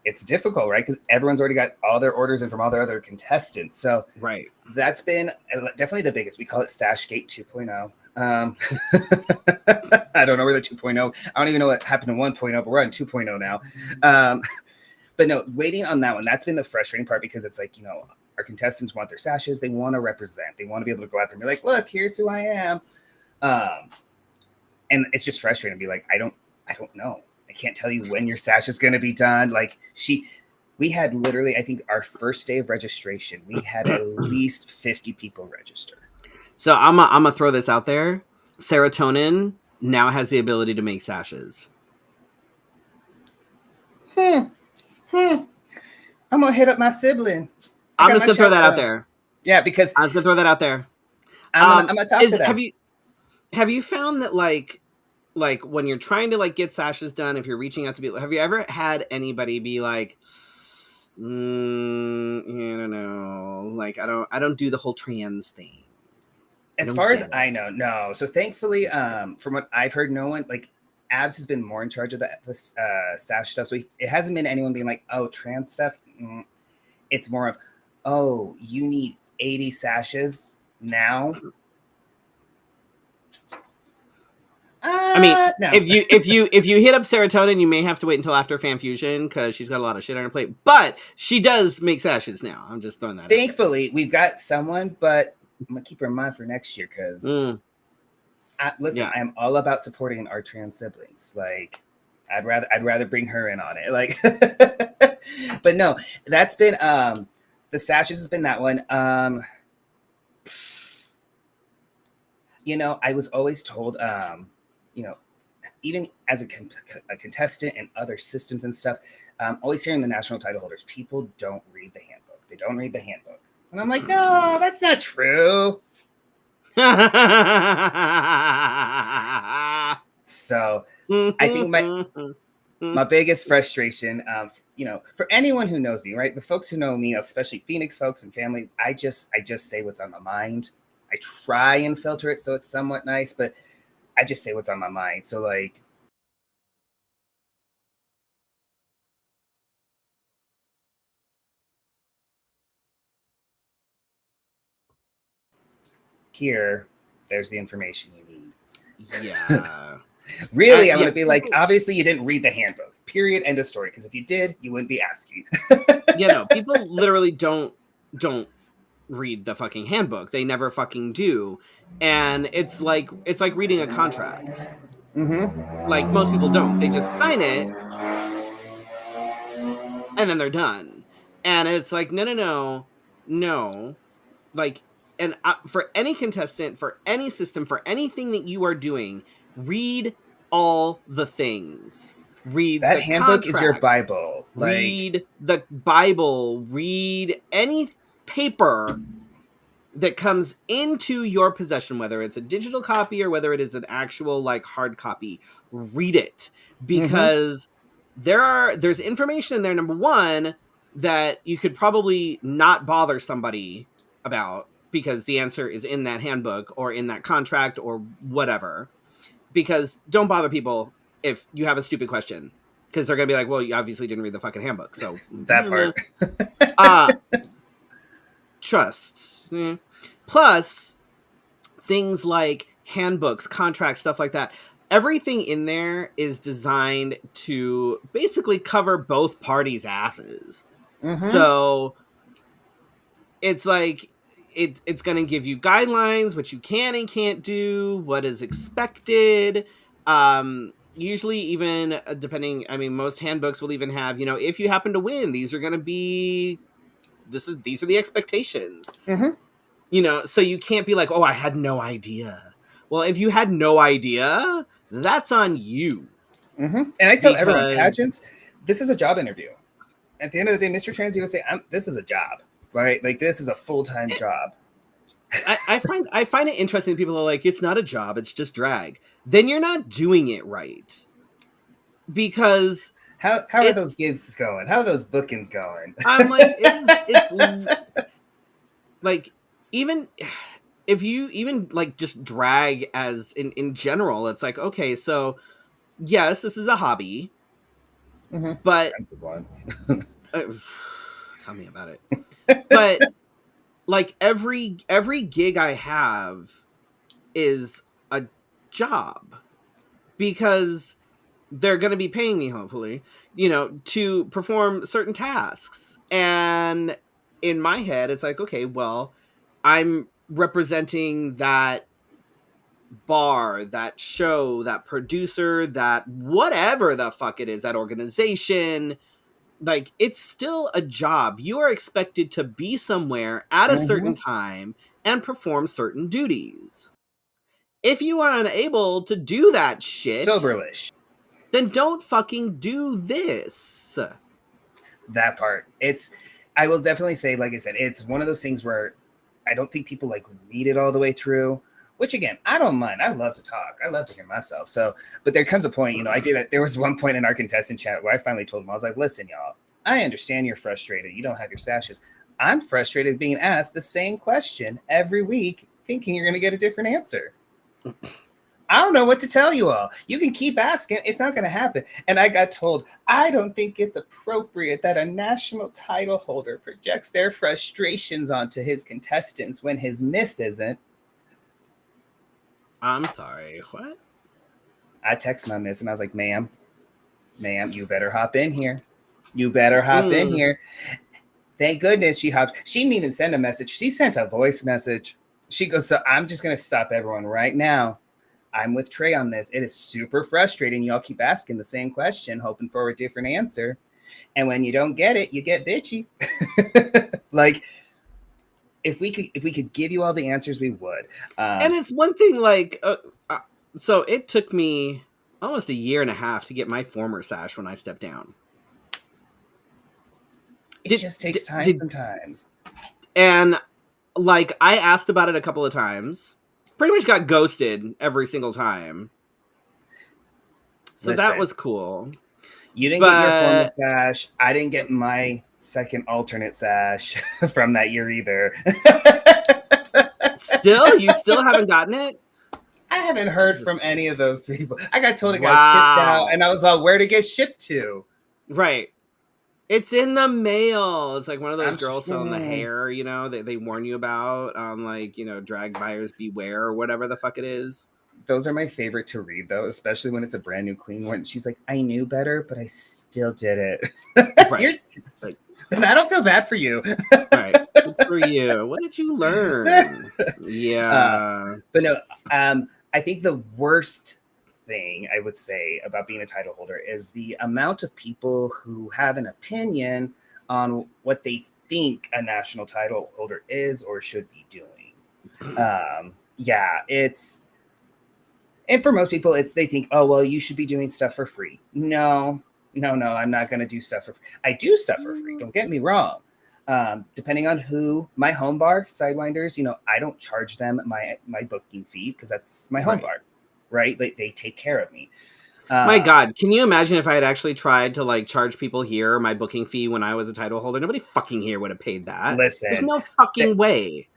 it's difficult, right? Because everyone's already got all their orders in from all their other contestants. So right, that's been definitely the biggest. We call it Sashgate 2.0. I don't know where the 2.0. I don't even know what happened to 1.0, but we're on 2.0 now. But no, waiting on that one, that's been the frustrating part because it's like, you know, our contestants want their sashes. They want to represent. They want to be able to go out there and be like, look, here's who I am. And it's just frustrating to be like, I don't know. I can't tell you when your sash is going to be done. Like we had literally, I think our first day of registration, we had at least 50 people register. So I'm gonna throw this out there. Serotonin now has the ability to make sashes. I'm gonna hit up my sibling. I'm just gonna throw that out there. Yeah, because I was gonna throw that out there. I'm gonna talk to them. Have you found that like like when you're trying to like get sashes done, if you're reaching out to people, have you ever had anybody be like, I don't know, like I don't do the whole trans thing. As far as I know, no. So thankfully, from what I've heard, no one like Abs has been more in charge of this sash stuff. So it hasn't been anyone being like, oh, trans stuff. It's more of, oh, you need 80 sashes now. I mean, no. if you hit up Serotonin, you may have to wait until after Fan Fusion because she's got a lot of shit on her plate. But she does make sashes now. I'm just throwing that. Thankfully, we've got someone, but I'm gonna keep her in mind for next year because listen, I'm all about supporting our trans siblings. Like, I'd rather bring her in on it. Like, but no, that's been the sashes has been that one. You know, I was always told, you know, even as a contestant and other systems and stuff, always hearing the national title holders, people don't read the handbook. They don't read the handbook. And I'm like, no, that's not true. So I think my biggest frustration, you know, for anyone who knows me, right? The folks who know me, especially Phoenix folks and family, I just say what's on my mind. I try and filter it so it's somewhat nice, but I just say what's on my mind. So like, here, there's the information you need. Yeah. Really, I'm going to be like, obviously you didn't read the handbook, period, end of story. Because if you did, you wouldn't be asking. Yeah, no, people literally don't read the fucking handbook. They never fucking do. And it's like reading a contract. Like most people don't. They just sign it and then they're done. And it's like, no. Like, and for any contestant, for any system, for anything that you are doing, read all the things. Read that the handbook contracts, is your Bible. Read the Bible. Read any paper that comes into your possession, whether it's a digital copy or whether it is an actual like hard copy. Read it, because there's information in there, number one, that you could probably not bother somebody about because the answer is in that handbook or in that contract or whatever. Because don't bother people if you have a stupid question, because they're gonna be like, well, you obviously didn't read the fucking handbook. So that part. Trust. Plus things like handbooks, contracts, stuff like that. Everything in there is designed to basically cover both parties' asses. So it's like it's going to give you guidelines, what you can and can't do, what is expected. Usually even depending, I mean, most handbooks will even have, you know, if you happen to win, these are going to be, these are the expectations. You know, so you can't be like, oh, I had no idea. Well, if you had no idea, that's on you. And I tell everyone, pageants, this is a job interview. At the end of the day, Mr. Trans, you would say, this is a job, right? Like, this is a full-time job. I find it interesting that people are like, it's not a job, it's just drag. Then you're not doing it right. Because how are those gigs going? How are those bookings going? I'm like, it's like, even if you even like just drag as in general, it's like, okay, so yes, this is a hobby, but expensive one. Tell me about it. But like every gig I have is a job, because they're going to be paying me, hopefully, you know, to perform certain tasks. And in my head, it's like, okay, well, I'm representing that bar, that show, that producer, that whatever the fuck it is, that organization. Like, it's still a job. You are expected to be somewhere at a certain time and perform certain duties. If you are unable to do that shit, Soberlish, then don't fucking do this. That part. I will definitely say, like I said, it's one of those things where I don't think people like read it all the way through, which again, I don't mind. I love to talk. I love to hear myself. So, but there comes a point, there was one point in our contestant chat where I finally told them, I was like, listen, y'all, I understand you're frustrated. You don't have your sashes. I'm frustrated being asked the same question every week, thinking you're going to get a different answer. I don't know what to tell you all. You can keep asking. It's not going to happen. And I got told, I don't think it's appropriate that a national title holder projects their frustrations onto his contestants when his miss isn't. I'm sorry, what? I text my miss and I was like, ma'am, you better hop in here. You better hop in here. Thank goodness she hopped. She didn't even send a message. She sent a voice message. She goes, so I'm just going to stop everyone right now. I'm with Trey on this. It is super frustrating. Y'all keep asking the same question, hoping for a different answer. And when you don't get it, you get bitchy. Like, if we could give you all the answers, we would. And it's one thing, like, so it took me almost a year and a half to get my former sash when I stepped down. It just takes time sometimes. And, like, I asked about it a couple of times. Pretty much got ghosted every single time. So listen, that was cool. You didn't get your former sash. I didn't get my second alternate sash from that year either. You still haven't gotten it? I haven't heard from any of those people. I got told it got shipped out, and I was like, where to get shipped to? Right. It's in the mail. It's like one of those girls selling the hair, they warn you about on, like, drag buyers beware or whatever the fuck it is. Those are my favorite to read, though, especially when it's a brand new queen when she's like, I knew better, but I still did it. Right. And I don't feel bad for you. Right. Good for you. What did you learn? Yeah. But no, I think the worst thing I would say about being a title holder is the amount of people who have an opinion on what they think a national title holder is or should be doing. And for most people, they think, oh, well, you should be doing stuff for free. No, I'm not going to do stuff for free. I do stuff for free. Don't get me wrong. Depending on who, my home bar, Sidewinders, I don't charge them my booking fee because that's my home bar, right? They take care of me. My God, can you imagine if I had actually tried to, like, charge people here my booking fee when I was a title holder? Nobody fucking here would have paid that. Listen, there's no fucking way.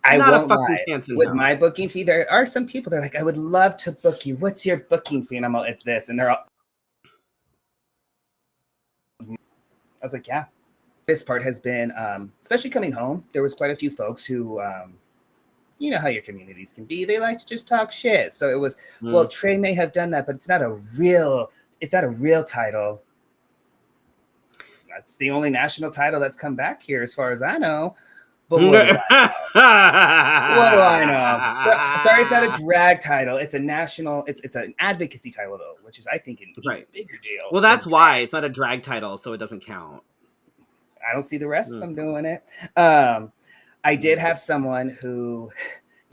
I won't lie. With my booking fee, there are some people that are like, I would love to book you. What's your booking fee? And I'm like, it's this. And they're all... I was like, yeah. This part has been, especially coming home, there was quite a few folks who, you know how your communities can be. They like to just talk shit. So it was, well, Trey may have done that, but it's not a real title. That's the only national title that's come back here as far as I know. But what do I know? Sorry, it's not a drag title. It's a national. It's an advocacy title though, which is I think a bigger deal. Well, that's why it's not a drag title, so it doesn't count. I don't see the rest of them doing it. I did have someone who,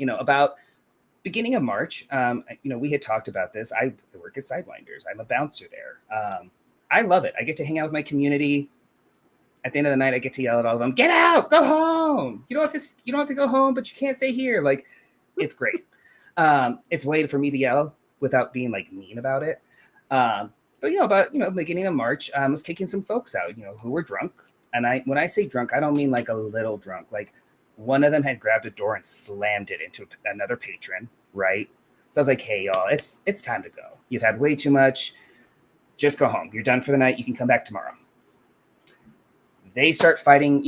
about beginning of March. We had talked about this. I work at Sidewinders. I'm a bouncer there. I love it. I get to hang out with my community. At the end of the night, I get to yell at all of them, get out, go home. You don't have to go home, but you can't stay here. Like, it's great. It's a way for me to yell without being like mean about it. But beginning of March, I was kicking some folks out, who were drunk. And when I say drunk, I don't mean like a little drunk. Like, one of them had grabbed a door and slammed it into another patron, right? So I was like, hey, y'all, it's time to go. You've had way too much. Just go home. You're done for the night. You can come back tomorrow. They start fighting,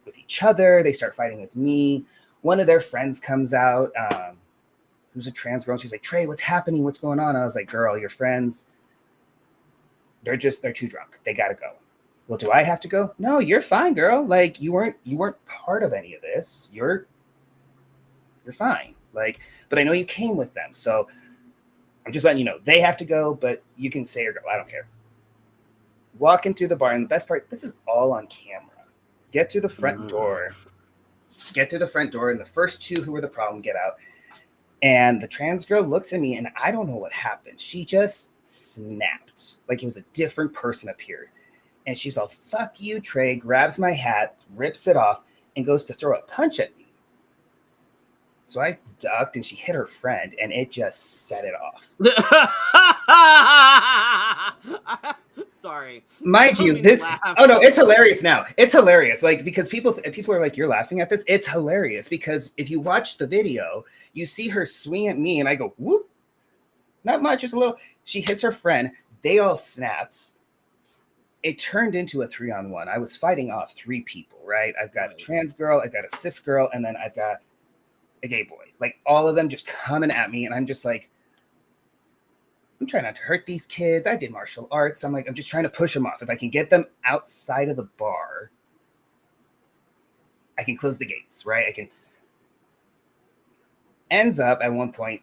with each other. They start fighting with me. One of their friends comes out, who's a trans girl. She's like, Trey, what's happening? What's going on? I was like, girl, your friends, they're too drunk. They got to go. Well, do I have to go? No, you're fine, girl. Like, you weren't part of any of this. You're fine. Like, but I know you came with them. So I'm just letting you know they have to go, but you can say or go. I don't care. Walking through the bar, and the best part, this is all on camera. Get through the front door. And the first two who were the problem get out. And the trans girl looks at me, and I don't know what happened. She just snapped. Like it was a different person appeared. And she's all, fuck you, Trey, grabs my hat, rips it off, and goes to throw a punch at me. So I ducked and she hit her friend and it just set it off. Sorry. Mind you, this it's hilarious now. It's hilarious. Like, because people are like, you're laughing at this. It's hilarious because if you watch the video, you see her swing at me and I go, whoop. Not much, just a little. She hits her friend. They all snap. It turned into a 3-on-1. I was fighting off 3 people, right? I've got a trans girl, I've got a cis girl, and then I've got a gay boy. Like, all of them just coming at me, and I'm just like, I'm trying not to hurt these kids. I did martial arts. I'm like, I'm just trying to push them off. If I can get them outside of the bar, I can close the gates, right? I can. Ends up at one point,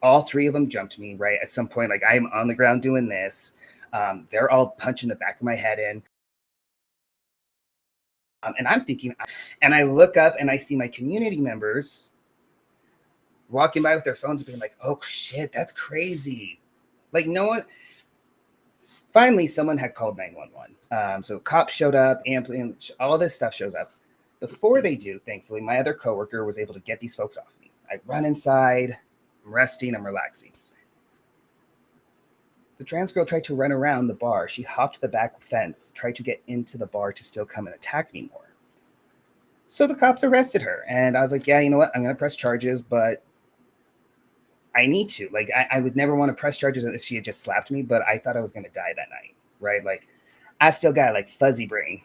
all 3 of them jumped me, right? At some point, like, I'm on the ground doing this. They're all punching the back of my head in. And I'm thinking, and I look up and I see my community members walking by with their phones being like, oh shit, that's crazy. Like, no one. Finally, someone had called 911. So cops showed up, ambulance, all this stuff shows up. Before they do, thankfully, my other coworker was able to get these folks off me. I run inside, I'm resting, I'm relaxing. The trans girl tried to run around the bar. She hopped the back fence, tried to get into the bar to still come and attack me more. So the cops arrested her. And I was like, yeah, you know what? I'm going to press charges, but I need to. Like, I would never want to press charges if she had just slapped me, but I thought I was going to die that night, right? Like, I still got, like, fuzzy brain.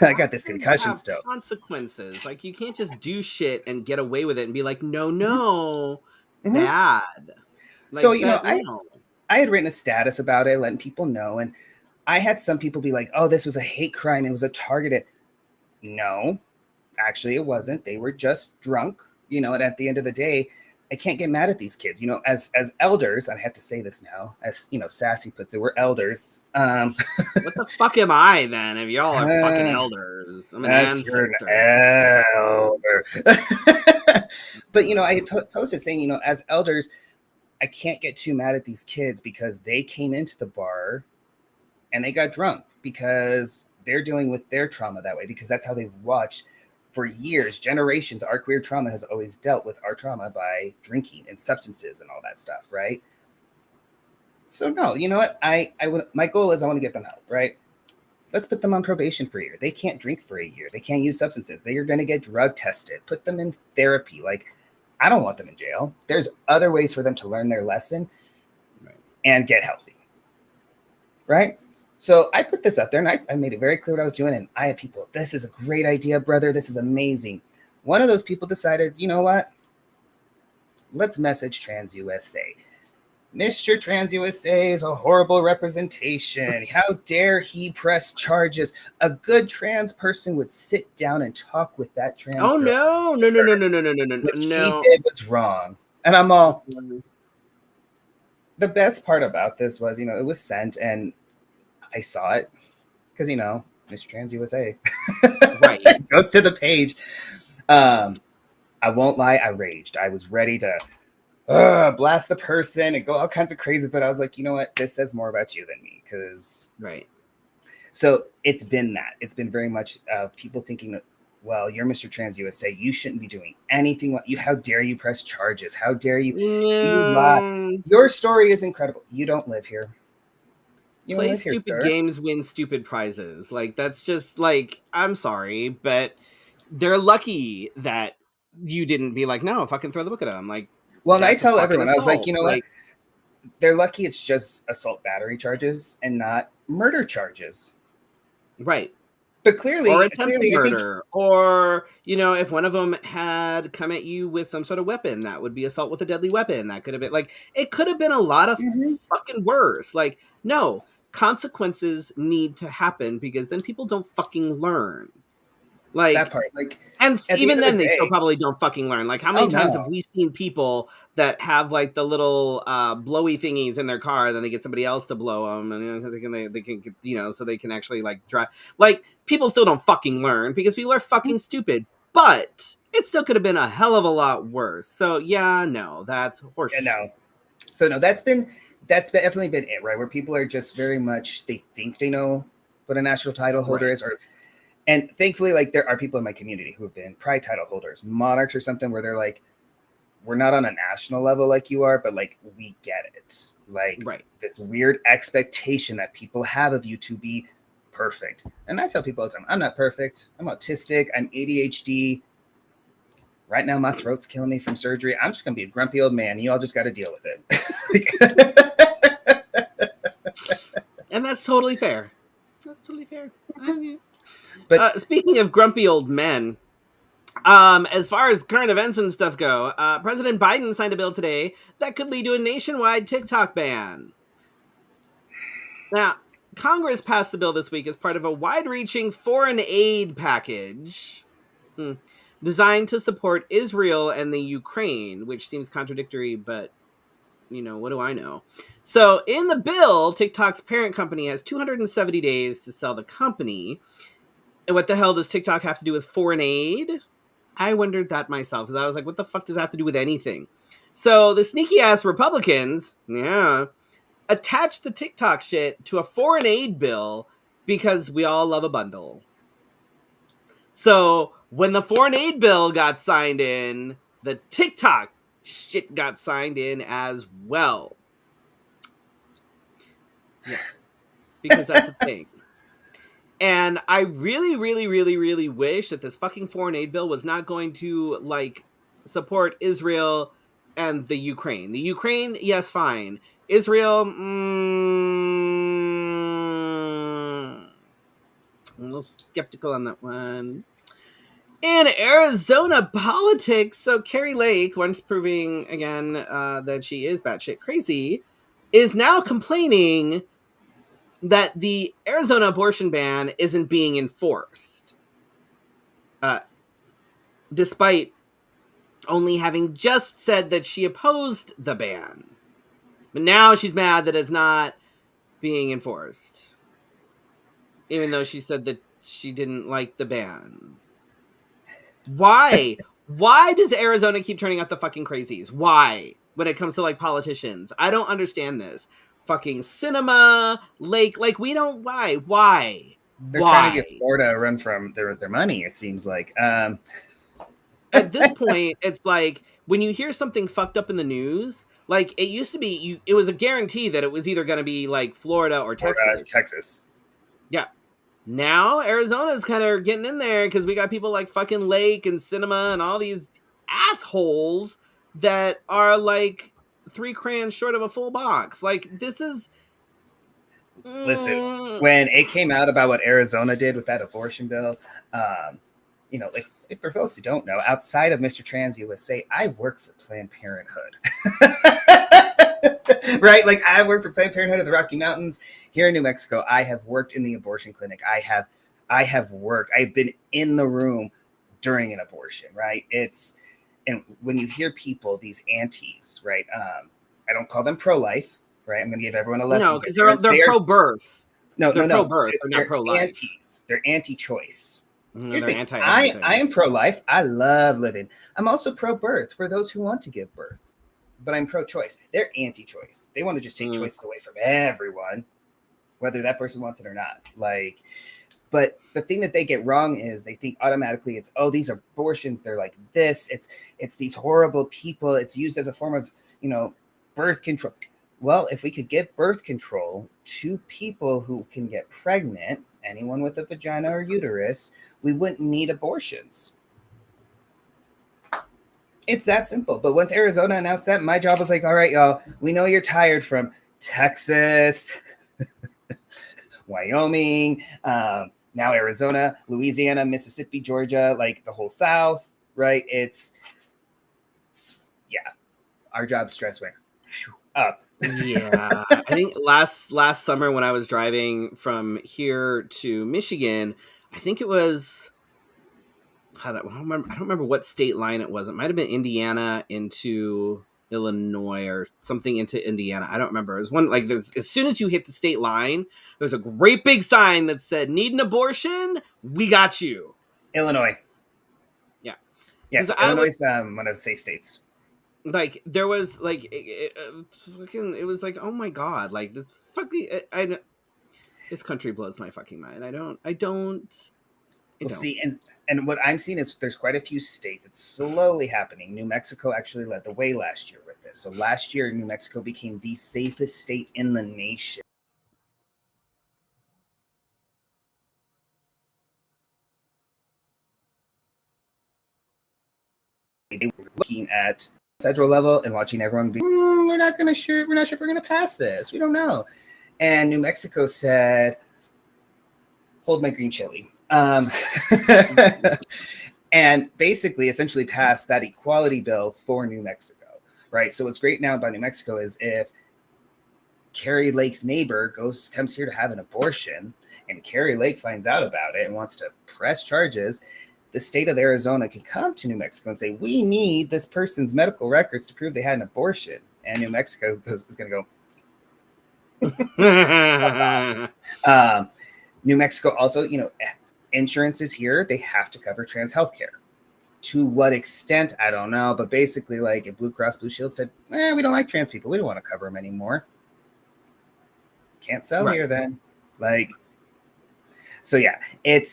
I got this concussion still. Consequences. Like, you can't just do shit and get away with it and be like, no, bad. Like, so, you know, I had written a status about it, letting people know. And I had some people be like, oh, this was a hate crime. It was a targeted. No, actually, it wasn't. They were just drunk, you know, and at the end of the day, I can't get mad at these kids. You know, as elders, I have to say this now, as, you know, Sassy puts it, we're elders. What the fuck am I then if y'all are fucking elders? I'm an ancestor. Elder. But, you know, I posted saying, you know, as elders, I can't get too mad at these kids because they came into the bar and they got drunk because they're dealing with their trauma that way, because that's how they've watched for years, generations. Our queer trauma has always dealt with our trauma by drinking and substances and all that stuff, right? So no, you know what? My goal is I want to get them help, right? Let's put them on probation for a year. They can't drink for a year. They can't use substances. They are going to get drug tested. Put them in therapy. Like, I don't want them in jail. There's other ways for them to learn their lesson and get healthy, right? So I put this up there and I made it very clear what I was doing. And I had people, this is a great idea, brother. This is amazing. One of those people decided, you know what? Let's message Trans USA. Mr. Trans USA is a horrible representation. How dare he press charges? A good trans person would sit down and talk with that trans Oh, girl. no. What she did was wrong. And I'm all, the best part about this was, you know, it was sent and I saw it because, you know, Mr. Trans USA right goes to the page. I won't lie, I raged. I was ready to blast the person and go all kinds of crazy, but I was like, you know what? This says more about you than me, because So it's been that. It's been very much people thinking that, well, you're Mr. Trans USA. You shouldn't be doing anything. How dare you press charges? How dare you? You lie. Your story is incredible. You don't live here. You play stupid games, win stupid prizes. Like, that's just like, I'm sorry, but they're lucky that you didn't be like, no, fucking throw the book at them. Like, well, I tell everyone, assault. I was like, you know what? They're lucky it's just assault battery charges and not murder charges. Right. But clearly, or attempted murder, or, you know, if one of them had come at you with some sort of weapon, that would be assault with a deadly weapon. That could have been like, it could have been a lot of fucking worse. Like, no, consequences need to happen because then people don't fucking learn. Like that part, like, and even then they still probably don't fucking learn. Like, how many times have we seen people that have like the little blowy thingies in their car, and then they get somebody else to blow them, and, you know, they can get, you know, so they can actually like drive. Like, people still don't fucking learn because people are fucking stupid. But it still could have been a hell of a lot worse. So yeah, no, that's horseshit. Yeah, no. So no, that's definitely been it, right? Where people are just very much, they think they know what a national title holder is, or And thankfully, like, there are people in my community who have been pride title holders, monarchs or something, where they're like, we're not on a national level like you are, but like, we get it. Like, Right. this weird expectation that people have of you to be perfect. And I tell people all the time, I'm not perfect. I'm autistic. I'm ADHD. Right now, my throat's killing me from surgery. I'm just going to be a grumpy old man. You all just got to deal with it. And that's totally fair. That's totally fair. But Speaking of grumpy old men, as far as current events and stuff go, President Biden signed a bill today that could lead to a nationwide TikTok ban. Now, Congress passed the bill this week as part of a wide-reaching foreign aid package designed to support Israel and the Ukraine, which seems contradictory, but what do I know? So in the bill, TikTok's parent company has 270 days to sell the company. And what the hell does TikTok have to do with foreign aid? I wondered that myself, because I was like, what the fuck does that have to do with anything? So the sneaky ass Republicans, attached the TikTok shit to a foreign aid bill because we all love a bundle. So when the foreign aid bill got signed in, the TikTok shit got signed in as well. Yeah. Because that's a thing. And I really, really, really, really wish that this fucking foreign aid bill was not going to, like, support Israel and the Ukraine. The Ukraine, yes, fine. Israel, I'm a little skeptical on that one. In Arizona politics, so Carrie Lake, once proving again that she is batshit crazy, is now complaining that the Arizona abortion ban isn't being enforced, despite only having just said that she opposed the ban. But now she's mad that it's not being enforced, even though she said that she didn't like the ban. Why? Why does Arizona keep turning out the fucking crazies? Why? When it comes to, like, politicians. I don't understand this. Fucking cinema, Lake, like, we don't, why? they're trying to give Florida a run from their money, it seems like. At this point, it's like, when you hear something fucked up in the news, like, it used to be, it was a guarantee that it was either going to be, like, Florida or Texas. Yeah. Now Arizona's kind of getting in there because we got people like fucking Lake and Cinema and all these assholes that are like 3 crayons short of a full box. Like, this is... Listen, when it came out about what Arizona did with that abortion bill, like, for folks who don't know, outside of Mr. Trans USA, I work for Planned Parenthood. Right? Like, I work for Planned Parenthood of the Rocky Mountains here in New Mexico. I have worked in the abortion clinic. I've been in the room during an abortion, right? And when you hear people, these antis, right? I don't call them pro-life, right? I'm going to give everyone a lesson. No, because they're pro-birth. No, they're no. pro-birth. They're not pro-life. Antis. They're anti-choice. Here's the thing. I am pro-life. I love living. I'm also pro-birth for those who want to give birth. But I'm pro-choice. They're anti-choice. They want to just take choices away from everyone, whether that person wants it or not. Like, but the thing that they get wrong is they think automatically it's, oh, these abortions, they're like this. It's these horrible people. It's used as a form of, birth control. Well, if we could get birth control to people who can get pregnant, anyone with a vagina or uterus, we wouldn't need abortions. It's that simple. But once Arizona announced that, my job was like, all right, y'all, we know you're tired from Texas, Wyoming, now Arizona, Louisiana, Mississippi, Georgia, like the whole South, right? Our job stress went up. Yeah. I think last summer when I was driving from here to Michigan, I think it was... I don't remember what state line it was. It might have been Indiana into Illinois or something into Indiana. I don't remember. It was one, like, there's, as soon as you hit the state line, there's a great big sign that said, "Need an abortion? We got you." Illinois. Yeah. Yes, Illinois is one of the safe states. Like, there was, like, it was like, oh my God, like, this fucking, this country blows my fucking mind. We'll see. And what I'm seeing is there's quite a few states. It's slowly happening. New Mexico actually led the way last year with this. So last year, New Mexico became the safest state in the nation. They were looking at federal level and watching everyone be, we're not sure if we're going to pass this. We don't know. And New Mexico said, hold my green chili. And basically, essentially passed that equality bill for New Mexico, right? So what's great now about New Mexico is if Carrie Lake's neighbor comes here to have an abortion, and Carrie Lake finds out about it and wants to press charges, the state of Arizona can come to New Mexico and say, we need this person's medical records to prove they had an abortion. And New Mexico is going to go. New Mexico also, insurance is here. They have to cover trans healthcare. To what extent, I don't know. But basically, like if Blue Cross Blue Shield said, we don't like trans people. We don't want to cover them anymore. Can't sell here then. So yeah, it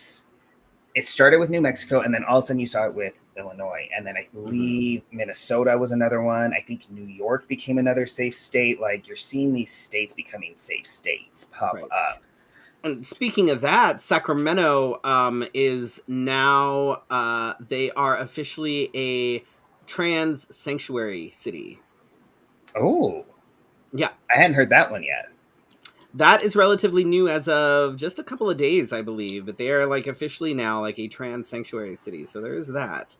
started with New Mexico, and then all of a sudden you saw it with Illinois. And then I believe Minnesota was another one. I think New York became another safe state. Like you're seeing these states becoming safe states pop up. And speaking of that, Sacramento is now, they are officially a trans sanctuary city. Oh. Yeah. I hadn't heard that one yet. That is relatively new as of just a couple of days, I believe. But they are like officially now like a trans sanctuary city. So there's that.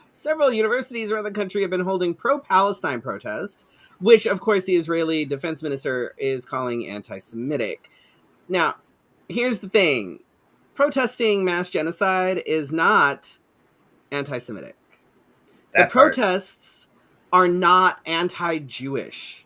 Several universities around the country have been holding pro-Palestine protests, which, of course, the Israeli defense minister is calling anti-Semitic. Now, here's the thing. Protesting mass genocide is not anti-Semitic. The protests are not anti-Jewish.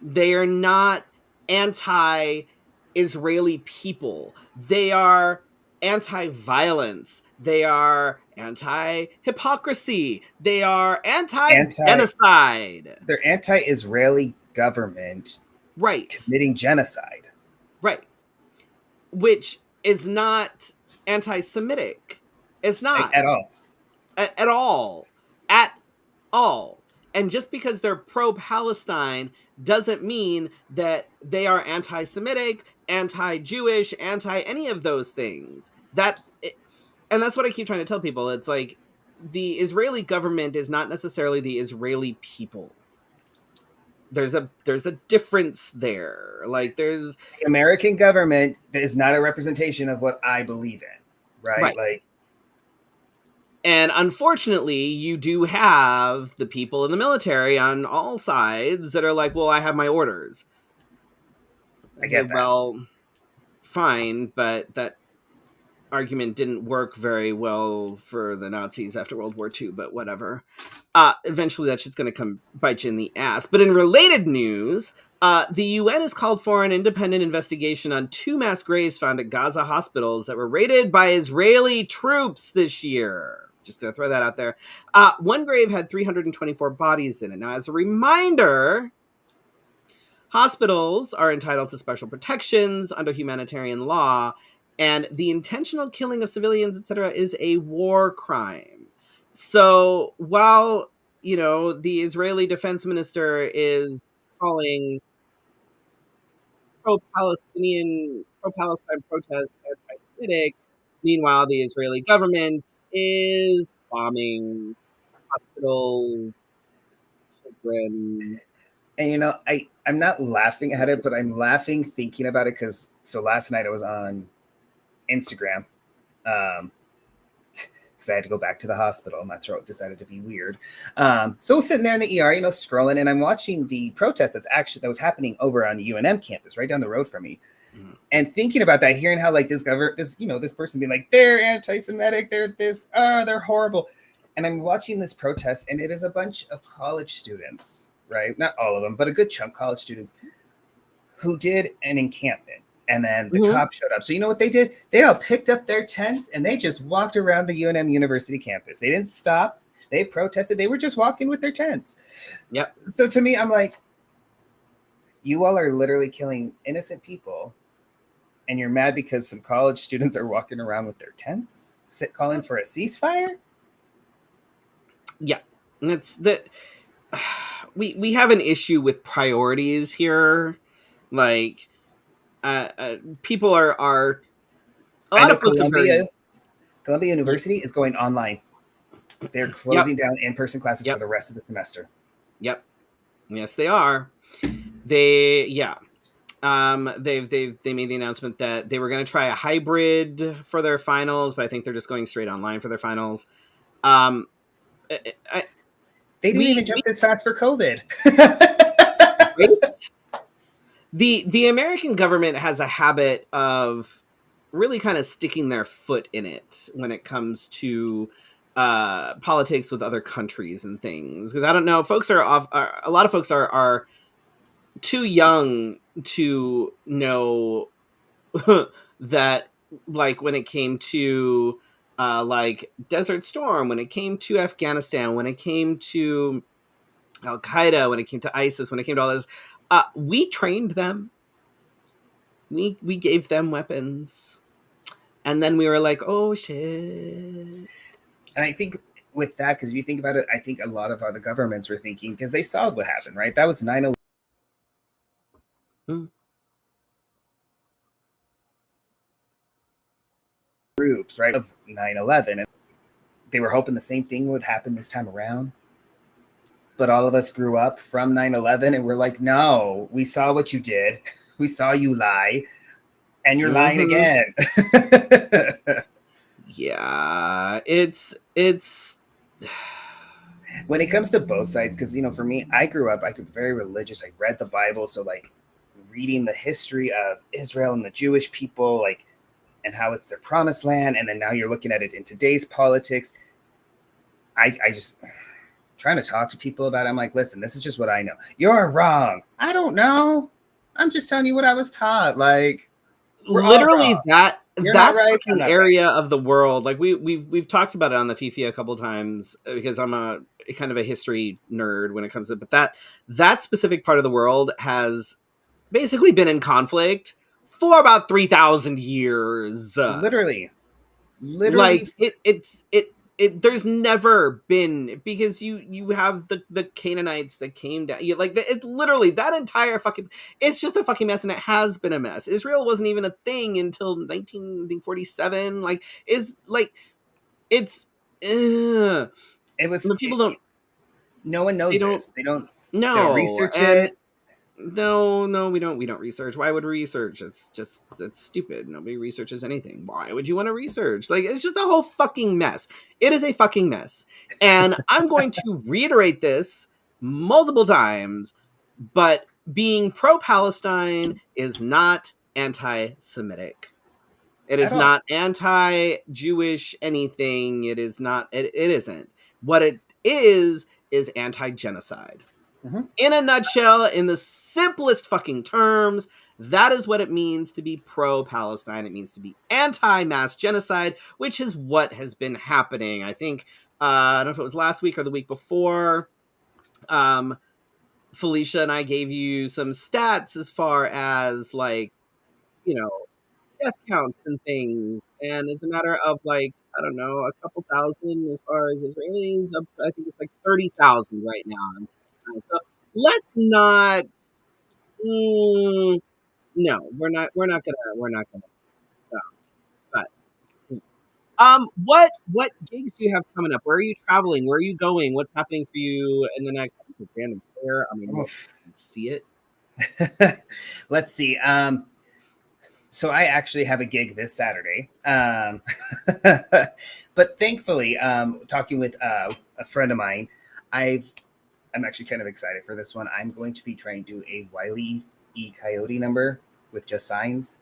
They are not anti-Israeli people. They are anti-violence. They are anti-hypocrisy. They are anti-genocide. They're anti-Israeli government committing genocide. Right. Which is not anti-Semitic. It's not. At all. At all. At all. And just because they're pro-Palestine doesn't mean that they are anti-Semitic, anti-Jewish, anti-any of those things. And that's what I keep trying to tell people. It's like the Israeli government is not necessarily the Israeli people. There's a difference there. Like the American government is not a representation of what I believe in, right? Like. And unfortunately, you do have the people in the military on all sides that are like, well, I have my orders. I get that. Well, fine, but that argument didn't work very well for the Nazis after World War II, but whatever. Eventually, that shit's going to come bite you in the ass. But in related news, the UN has called for an independent investigation on 2 mass graves found at Gaza hospitals that were raided by Israeli troops this year. Just going to throw that out there. One grave had 324 bodies in it. Now, as a reminder, hospitals are entitled to special protections under humanitarian law, and the intentional killing of civilians, etc., is a war crime. So while, the Israeli defense minister is calling pro-Palestine protests anti-Semitic, meanwhile, the Israeli government is bombing hospitals, children. And I'm not laughing at it, but I'm laughing thinking about it because last night I was on Instagram because I had to go back to the hospital. My throat decided to be weird. So sitting there in the ER, scrolling, and I'm watching the protest that was happening over on the UNM campus right down the road from me. And thinking about that, hearing how like this person being like, they're anti-Semitic, they're horrible. And I'm watching this protest, and it is a bunch of college students, right? Not all of them, but a good chunk college students who did an encampment. And then the cops showed up. So you know what they did? They all picked up their tents and they just walked around the UNM University campus. They didn't stop. They protested. They were just walking with their tents. Yep. So to me, I'm like, you all are literally killing innocent people and you're mad because some college students are walking around with their tents, calling for a ceasefire. Yeah, that's the we have an issue with priorities here. Like, people are a I lot know of folks are very Columbia University is going online. They're closing down in-person classes for the rest of the semester. Yep. Yes, they are. They they made the announcement that they were going to try a hybrid for their finals, but I think they're just going straight online for their finals. They didn't even jump this fast for COVID. The American government has a habit of really kind of sticking their foot in it when it comes to politics with other countries and things. Because I don't know, a lot of folks are too young to know that, like, when it came to like Desert Storm, when it came to Afghanistan, when it came to Al Qaeda, when it came to ISIS, when it came to all this, we trained them. We gave them weapons, and then we were like, oh shit. And I think with that, because if you think about it, I think a lot of other governments were thinking, because they saw what happened, right? That was 9/11. Groups, right, of 9/11, and they were hoping the same thing would happen this time around. But all of us grew up from 9/11, and we're like, no, we saw what you did. We saw you lie, and you're lying again. Yeah, it's when it comes to both sides, because, you know, for me, I grew up, I was very religious. I read the Bible, so like reading the history of Israel and the Jewish people, like, and how it's their promised land, and then now you're looking at it in today's politics. I just trying to talk to people about it. I'm like, listen, this is just what I know. You're wrong. I don't know. I'm just telling you what I was taught. Like, literally that right, fucking area of the world. Like, we've talked about it on the Fefe a couple times, because I'm a kind of a history nerd when it comes to it. But that specific part of the world has basically been in conflict for about 3,000 years. Literally. Like, it there's never been, because you have the Canaanites that came down. It's literally that entire fucking, it's just a fucking mess, and it has been a mess. Israel wasn't even a thing until 1947. Like, is like it's it was, people don't, no one knows this. They don't research and it. No, we don't research. Why would we research? It's stupid. Nobody researches anything. Why would you want to research? Like, it's just a whole fucking mess. It is a fucking mess. And I'm going to reiterate this multiple times, but being pro-Palestine is not anti-Semitic. It is not anti-Jewish anything. It is not, it isn't. What it is anti-genocide. Mm-hmm. In a nutshell, in the simplest fucking terms, that is what it means to be pro-Palestine. It means to be anti-mass genocide, which is what has been happening. I think, I don't know if it was last week or the week before, Felicia and I gave you some stats as far as, like, you know, death counts and things. And it's a matter of, like, I don't know, a couple thousand as far as Israelis. Up to, I think it's like 30,000 right now. So let's not. No, we're not gonna. But what gigs do you have coming up? Where are you traveling? Where are you going? What's happening for you in the next random fair? I mean, you can see it. Let's see. So I actually have a gig this Saturday. But thankfully, talking with a friend of mine, I'm actually kind of excited for this one. I'm going to be trying to do a Wile E. Coyote number with just signs.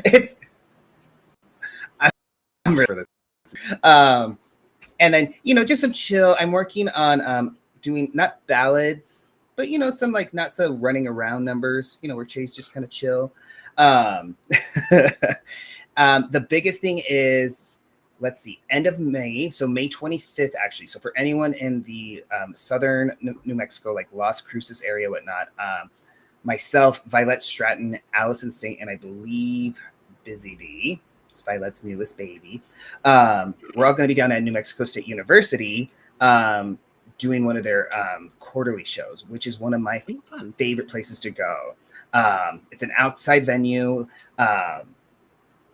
It's I'm ready for this. And then, you know, just some chill. I'm working on doing not ballads, but, you know, some like not so running around numbers, you know, where Chase just kind of chill. The biggest thing is, let's see, end of May. So May 25th, actually. So for anyone in the southern New Mexico, like Las Cruces area, whatnot, myself, Violet Stratton, Allison Saint, and I believe Busy Bee. It's Violet's newest baby. We're all going to be down at New Mexico State University doing one of their quarterly shows, which is one of my favorite places to go. It's an outside venue,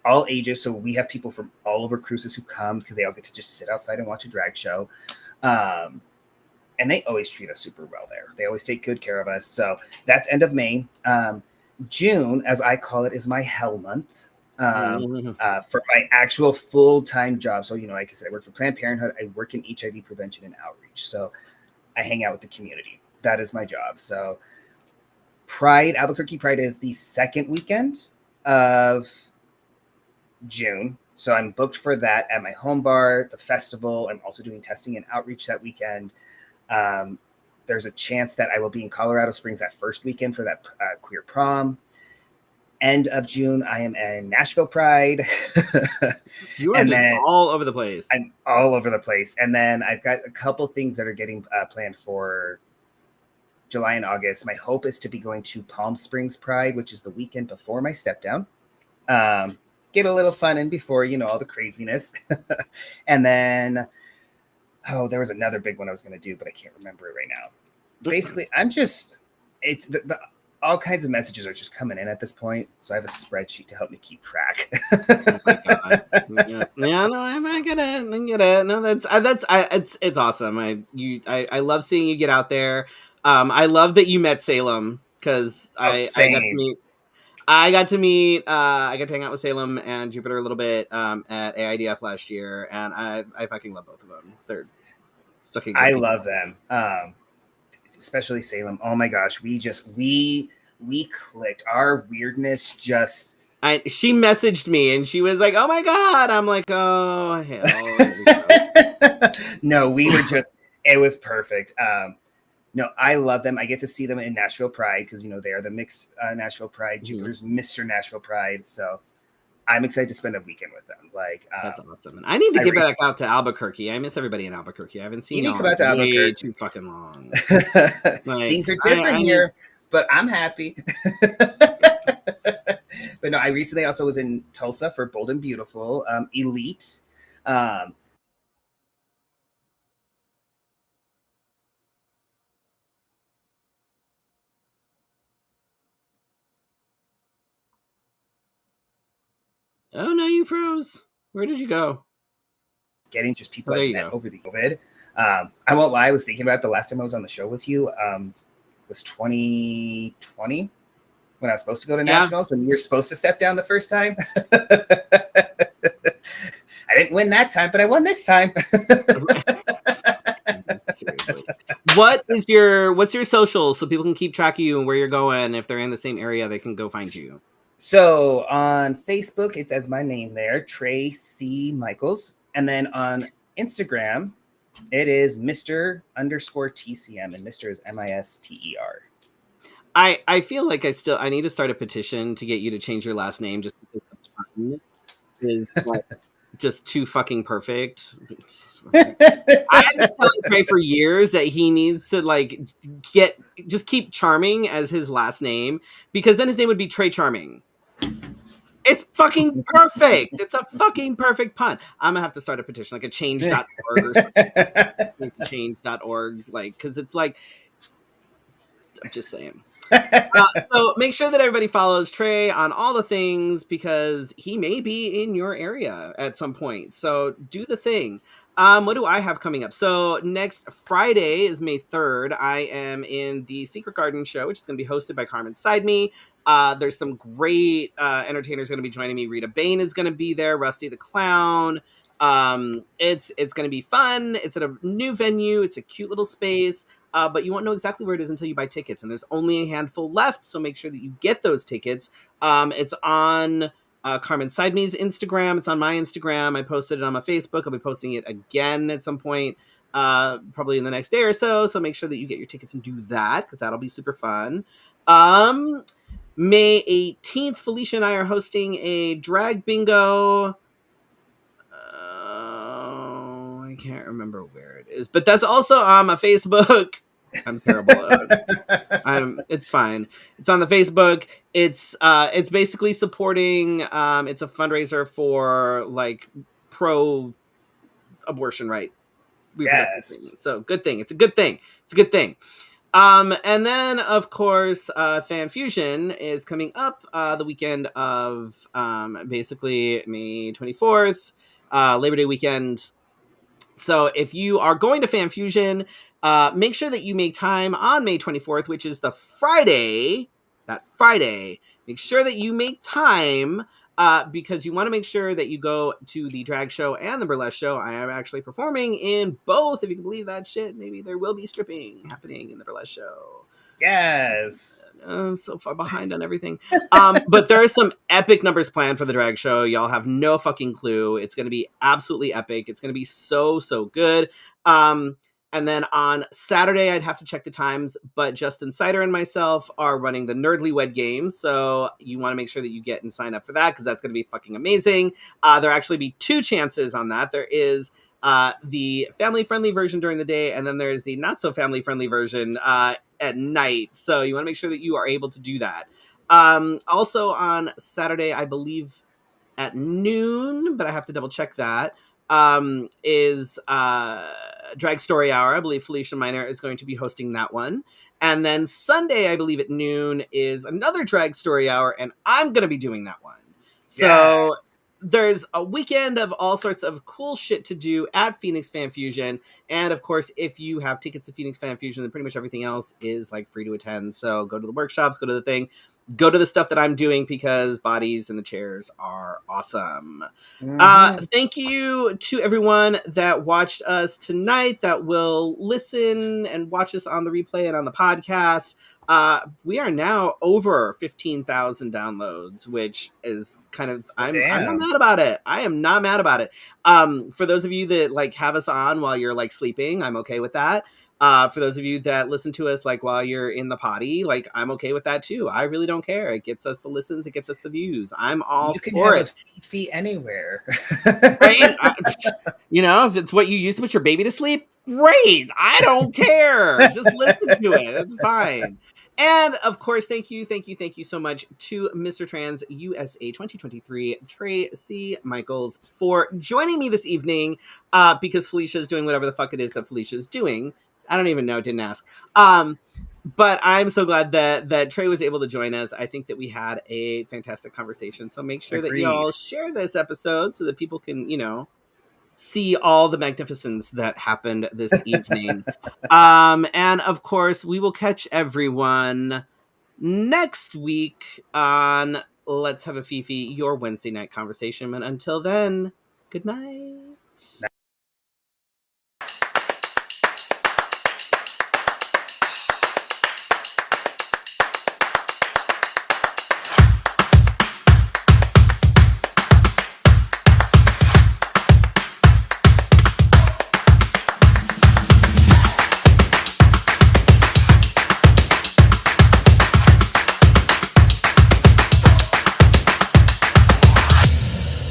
all ages. So we have people from all over cruises who come because they all get to just sit outside and watch a drag show. And they always treat us super well there. They always take good care of us. So that's end of May. June, as I call it, is my hell month. For my actual full-time job. So, like I said, I work for Planned Parenthood. I work in HIV prevention and outreach. So I hang out with the community. That is my job. So Pride, Albuquerque Pride is the second weekend of June. So I'm booked for that at my home bar, the festival. I'm also doing testing and outreach that weekend. There's a chance that I will be in Colorado Springs that first weekend for that queer prom. End of June, I am in Nashville Pride. You are just all over the place. I'm all over the place. And then I've got a couple things that are getting planned for July and August. My hope is to be going to Palm Springs Pride, which is the weekend before my step down. Get a little fun in before, all the craziness. And then, there was another big one I was going to do, but I can't remember it right now. Basically, it's the all kinds of messages are just coming in at this point. So I have a spreadsheet to help me keep track. Oh my God. Yeah, no, I get it. No, it's awesome. I love seeing you get out there. I love that you met Salem because I got to hang out with Salem and Jupiter a little bit at AIDF last year, and I fucking love both of them. They're fucking good people. Love them. Especially Salem. Oh my gosh, we clicked. Our weirdness just. She messaged me and she was like, "Oh my God!" I'm like, "Oh hell." No, we were just. It was perfect. No, I love them. I get to see them in Nashville Pride because they are the mixed Nashville Pride. Jupiter's Mr. Nashville Pride. So I'm excited to spend a weekend with them. That's awesome. And I need to get back out to Albuquerque. I miss everybody in Albuquerque. I haven't seen you in way too fucking long. Things are different here, but I'm happy. But no, I recently also was in Tulsa for Bold and Beautiful, Elite. Oh no, you froze. Where did you go? Getting just people I met over the COVID. I won't lie, I was thinking about it the last time I was on the show with you. Was 2020 when I was supposed to go to nationals, when you were supposed to step down the first time. I didn't win that time, but I won this time. Seriously. What's your social so people can keep track of you and where you're going? If they're in the same area, they can go find you. So on Facebook, it's as my name there, Trey C. Michaels. And then on Instagram, it is Mr_TCM, and Mr. is MISTER. I feel like I need to start a petition to get you to change your last name just because the pun is just too fucking perfect. I've been telling Trey for years that he needs to just keep Charming as his last name, because then his name would be Trey Charming. It's fucking perfect. It's a fucking perfect pun. I'm gonna have to start a petition, like a change.org or something. Change.org, because it's I'm just saying. So make sure that everybody follows Trey on all the things, because he may be in your area at some point. So do the thing. What do I have coming up? So next Friday is May 3rd. I am in the Secret Garden show, which is going to be hosted by Carmen Side Me. There's some great entertainers going to be joining me. Rita Bain is going to be there. Rusty the Clown. It's going to be fun. It's at a new venue. It's a cute little space. But you won't know exactly where it is until you buy tickets. And there's only a handful left. So make sure that you get those tickets. It's on Carmen Side Me's Instagram. It's on my Instagram. I posted it on my Facebook. I'll be posting it again at some point, probably in the next day or so. So make sure that you get your tickets and do that, because that'll be super fun. May 18th, Felicia and I are hosting a drag bingo. I can't remember where it is, but that's also on my Facebook. I'm terrible. It's fine. It's on the Facebook. It's basically supporting. It's a fundraiser for like pro abortion right, reproductive Yes. treatment. So good thing. It's a good thing. It's a good thing. And then of course, Fan Fusion is coming up the weekend of basically May 24th, Labor Day weekend. So if you are going to Fan Fusion, make sure that you make time on May 24th, which is the Friday. That Friday, make sure that you make time because you want to make sure that you go to the drag show and the burlesque show. I am actually performing in both, if you can believe that shit. Maybe there will be stripping happening in the burlesque show. Yes. I'm so far behind on everything. But there are some epic numbers planned for the drag show. Y'all have no fucking clue. It's going to be absolutely epic. It's going to be so, so good. And then on Saturday, I'd have to check the times, but Justin Sider and myself are running the Nerdly Wed game. So you want to make sure that you get and sign up for that because that's going to be fucking amazing. There'll actually be 2 chances on that. There is the family-friendly version during the day, and then there's the not-so-family-friendly version at night. So you want to make sure that you are able to do that. Also on Saturday, I believe at noon, but I have to double check that, is Drag Story Hour. I believe Felicia Minor is going to be hosting that one. And then Sunday, I believe at noon, is another Drag Story Hour, and I'm going to be doing that one. So Yes. there's a weekend of all sorts of cool shit to do at Phoenix Fan Fusion. And of course, if you have tickets to Phoenix Fan Fusion, then pretty much everything else is like free to attend. So go to the workshops, go to the thing, go to the stuff that I'm doing because bodies and the chairs are awesome. Mm-hmm. Thank you to everyone that watched us tonight, that will listen and watch us on the replay and on the podcast. We are now over 15,000 downloads, which is kind of, I'm not Damn. mad about it. I am not mad about it. For those of you that like have us on while you're like sleeping, I'm okay with that. For those of you that listen to us like while you're in the potty, like I'm okay with that too. I really don't care. It gets us the listens, it gets us the views. I'm all You can for have a it. Fefe anywhere. Right? You know, if it's what you use to put your baby to sleep, great. I don't care. Just listen to it. It's fine. And of course, thank you so much to Mr. Trans USA 2023, Trey C. Michaels, for joining me this evening because Felicia is doing whatever the fuck it is that Felicia is doing. I don't even know. Didn't ask. But I'm so glad that Trey was able to join us. I think that we had a fantastic conversation. So make sure that Agreed. y'all share this episode so that people can, you know, see all the magnificence that happened this evening. And of course, we will catch everyone next week on Let's Have a Fifi, your Wednesday night conversation. And until then, good night.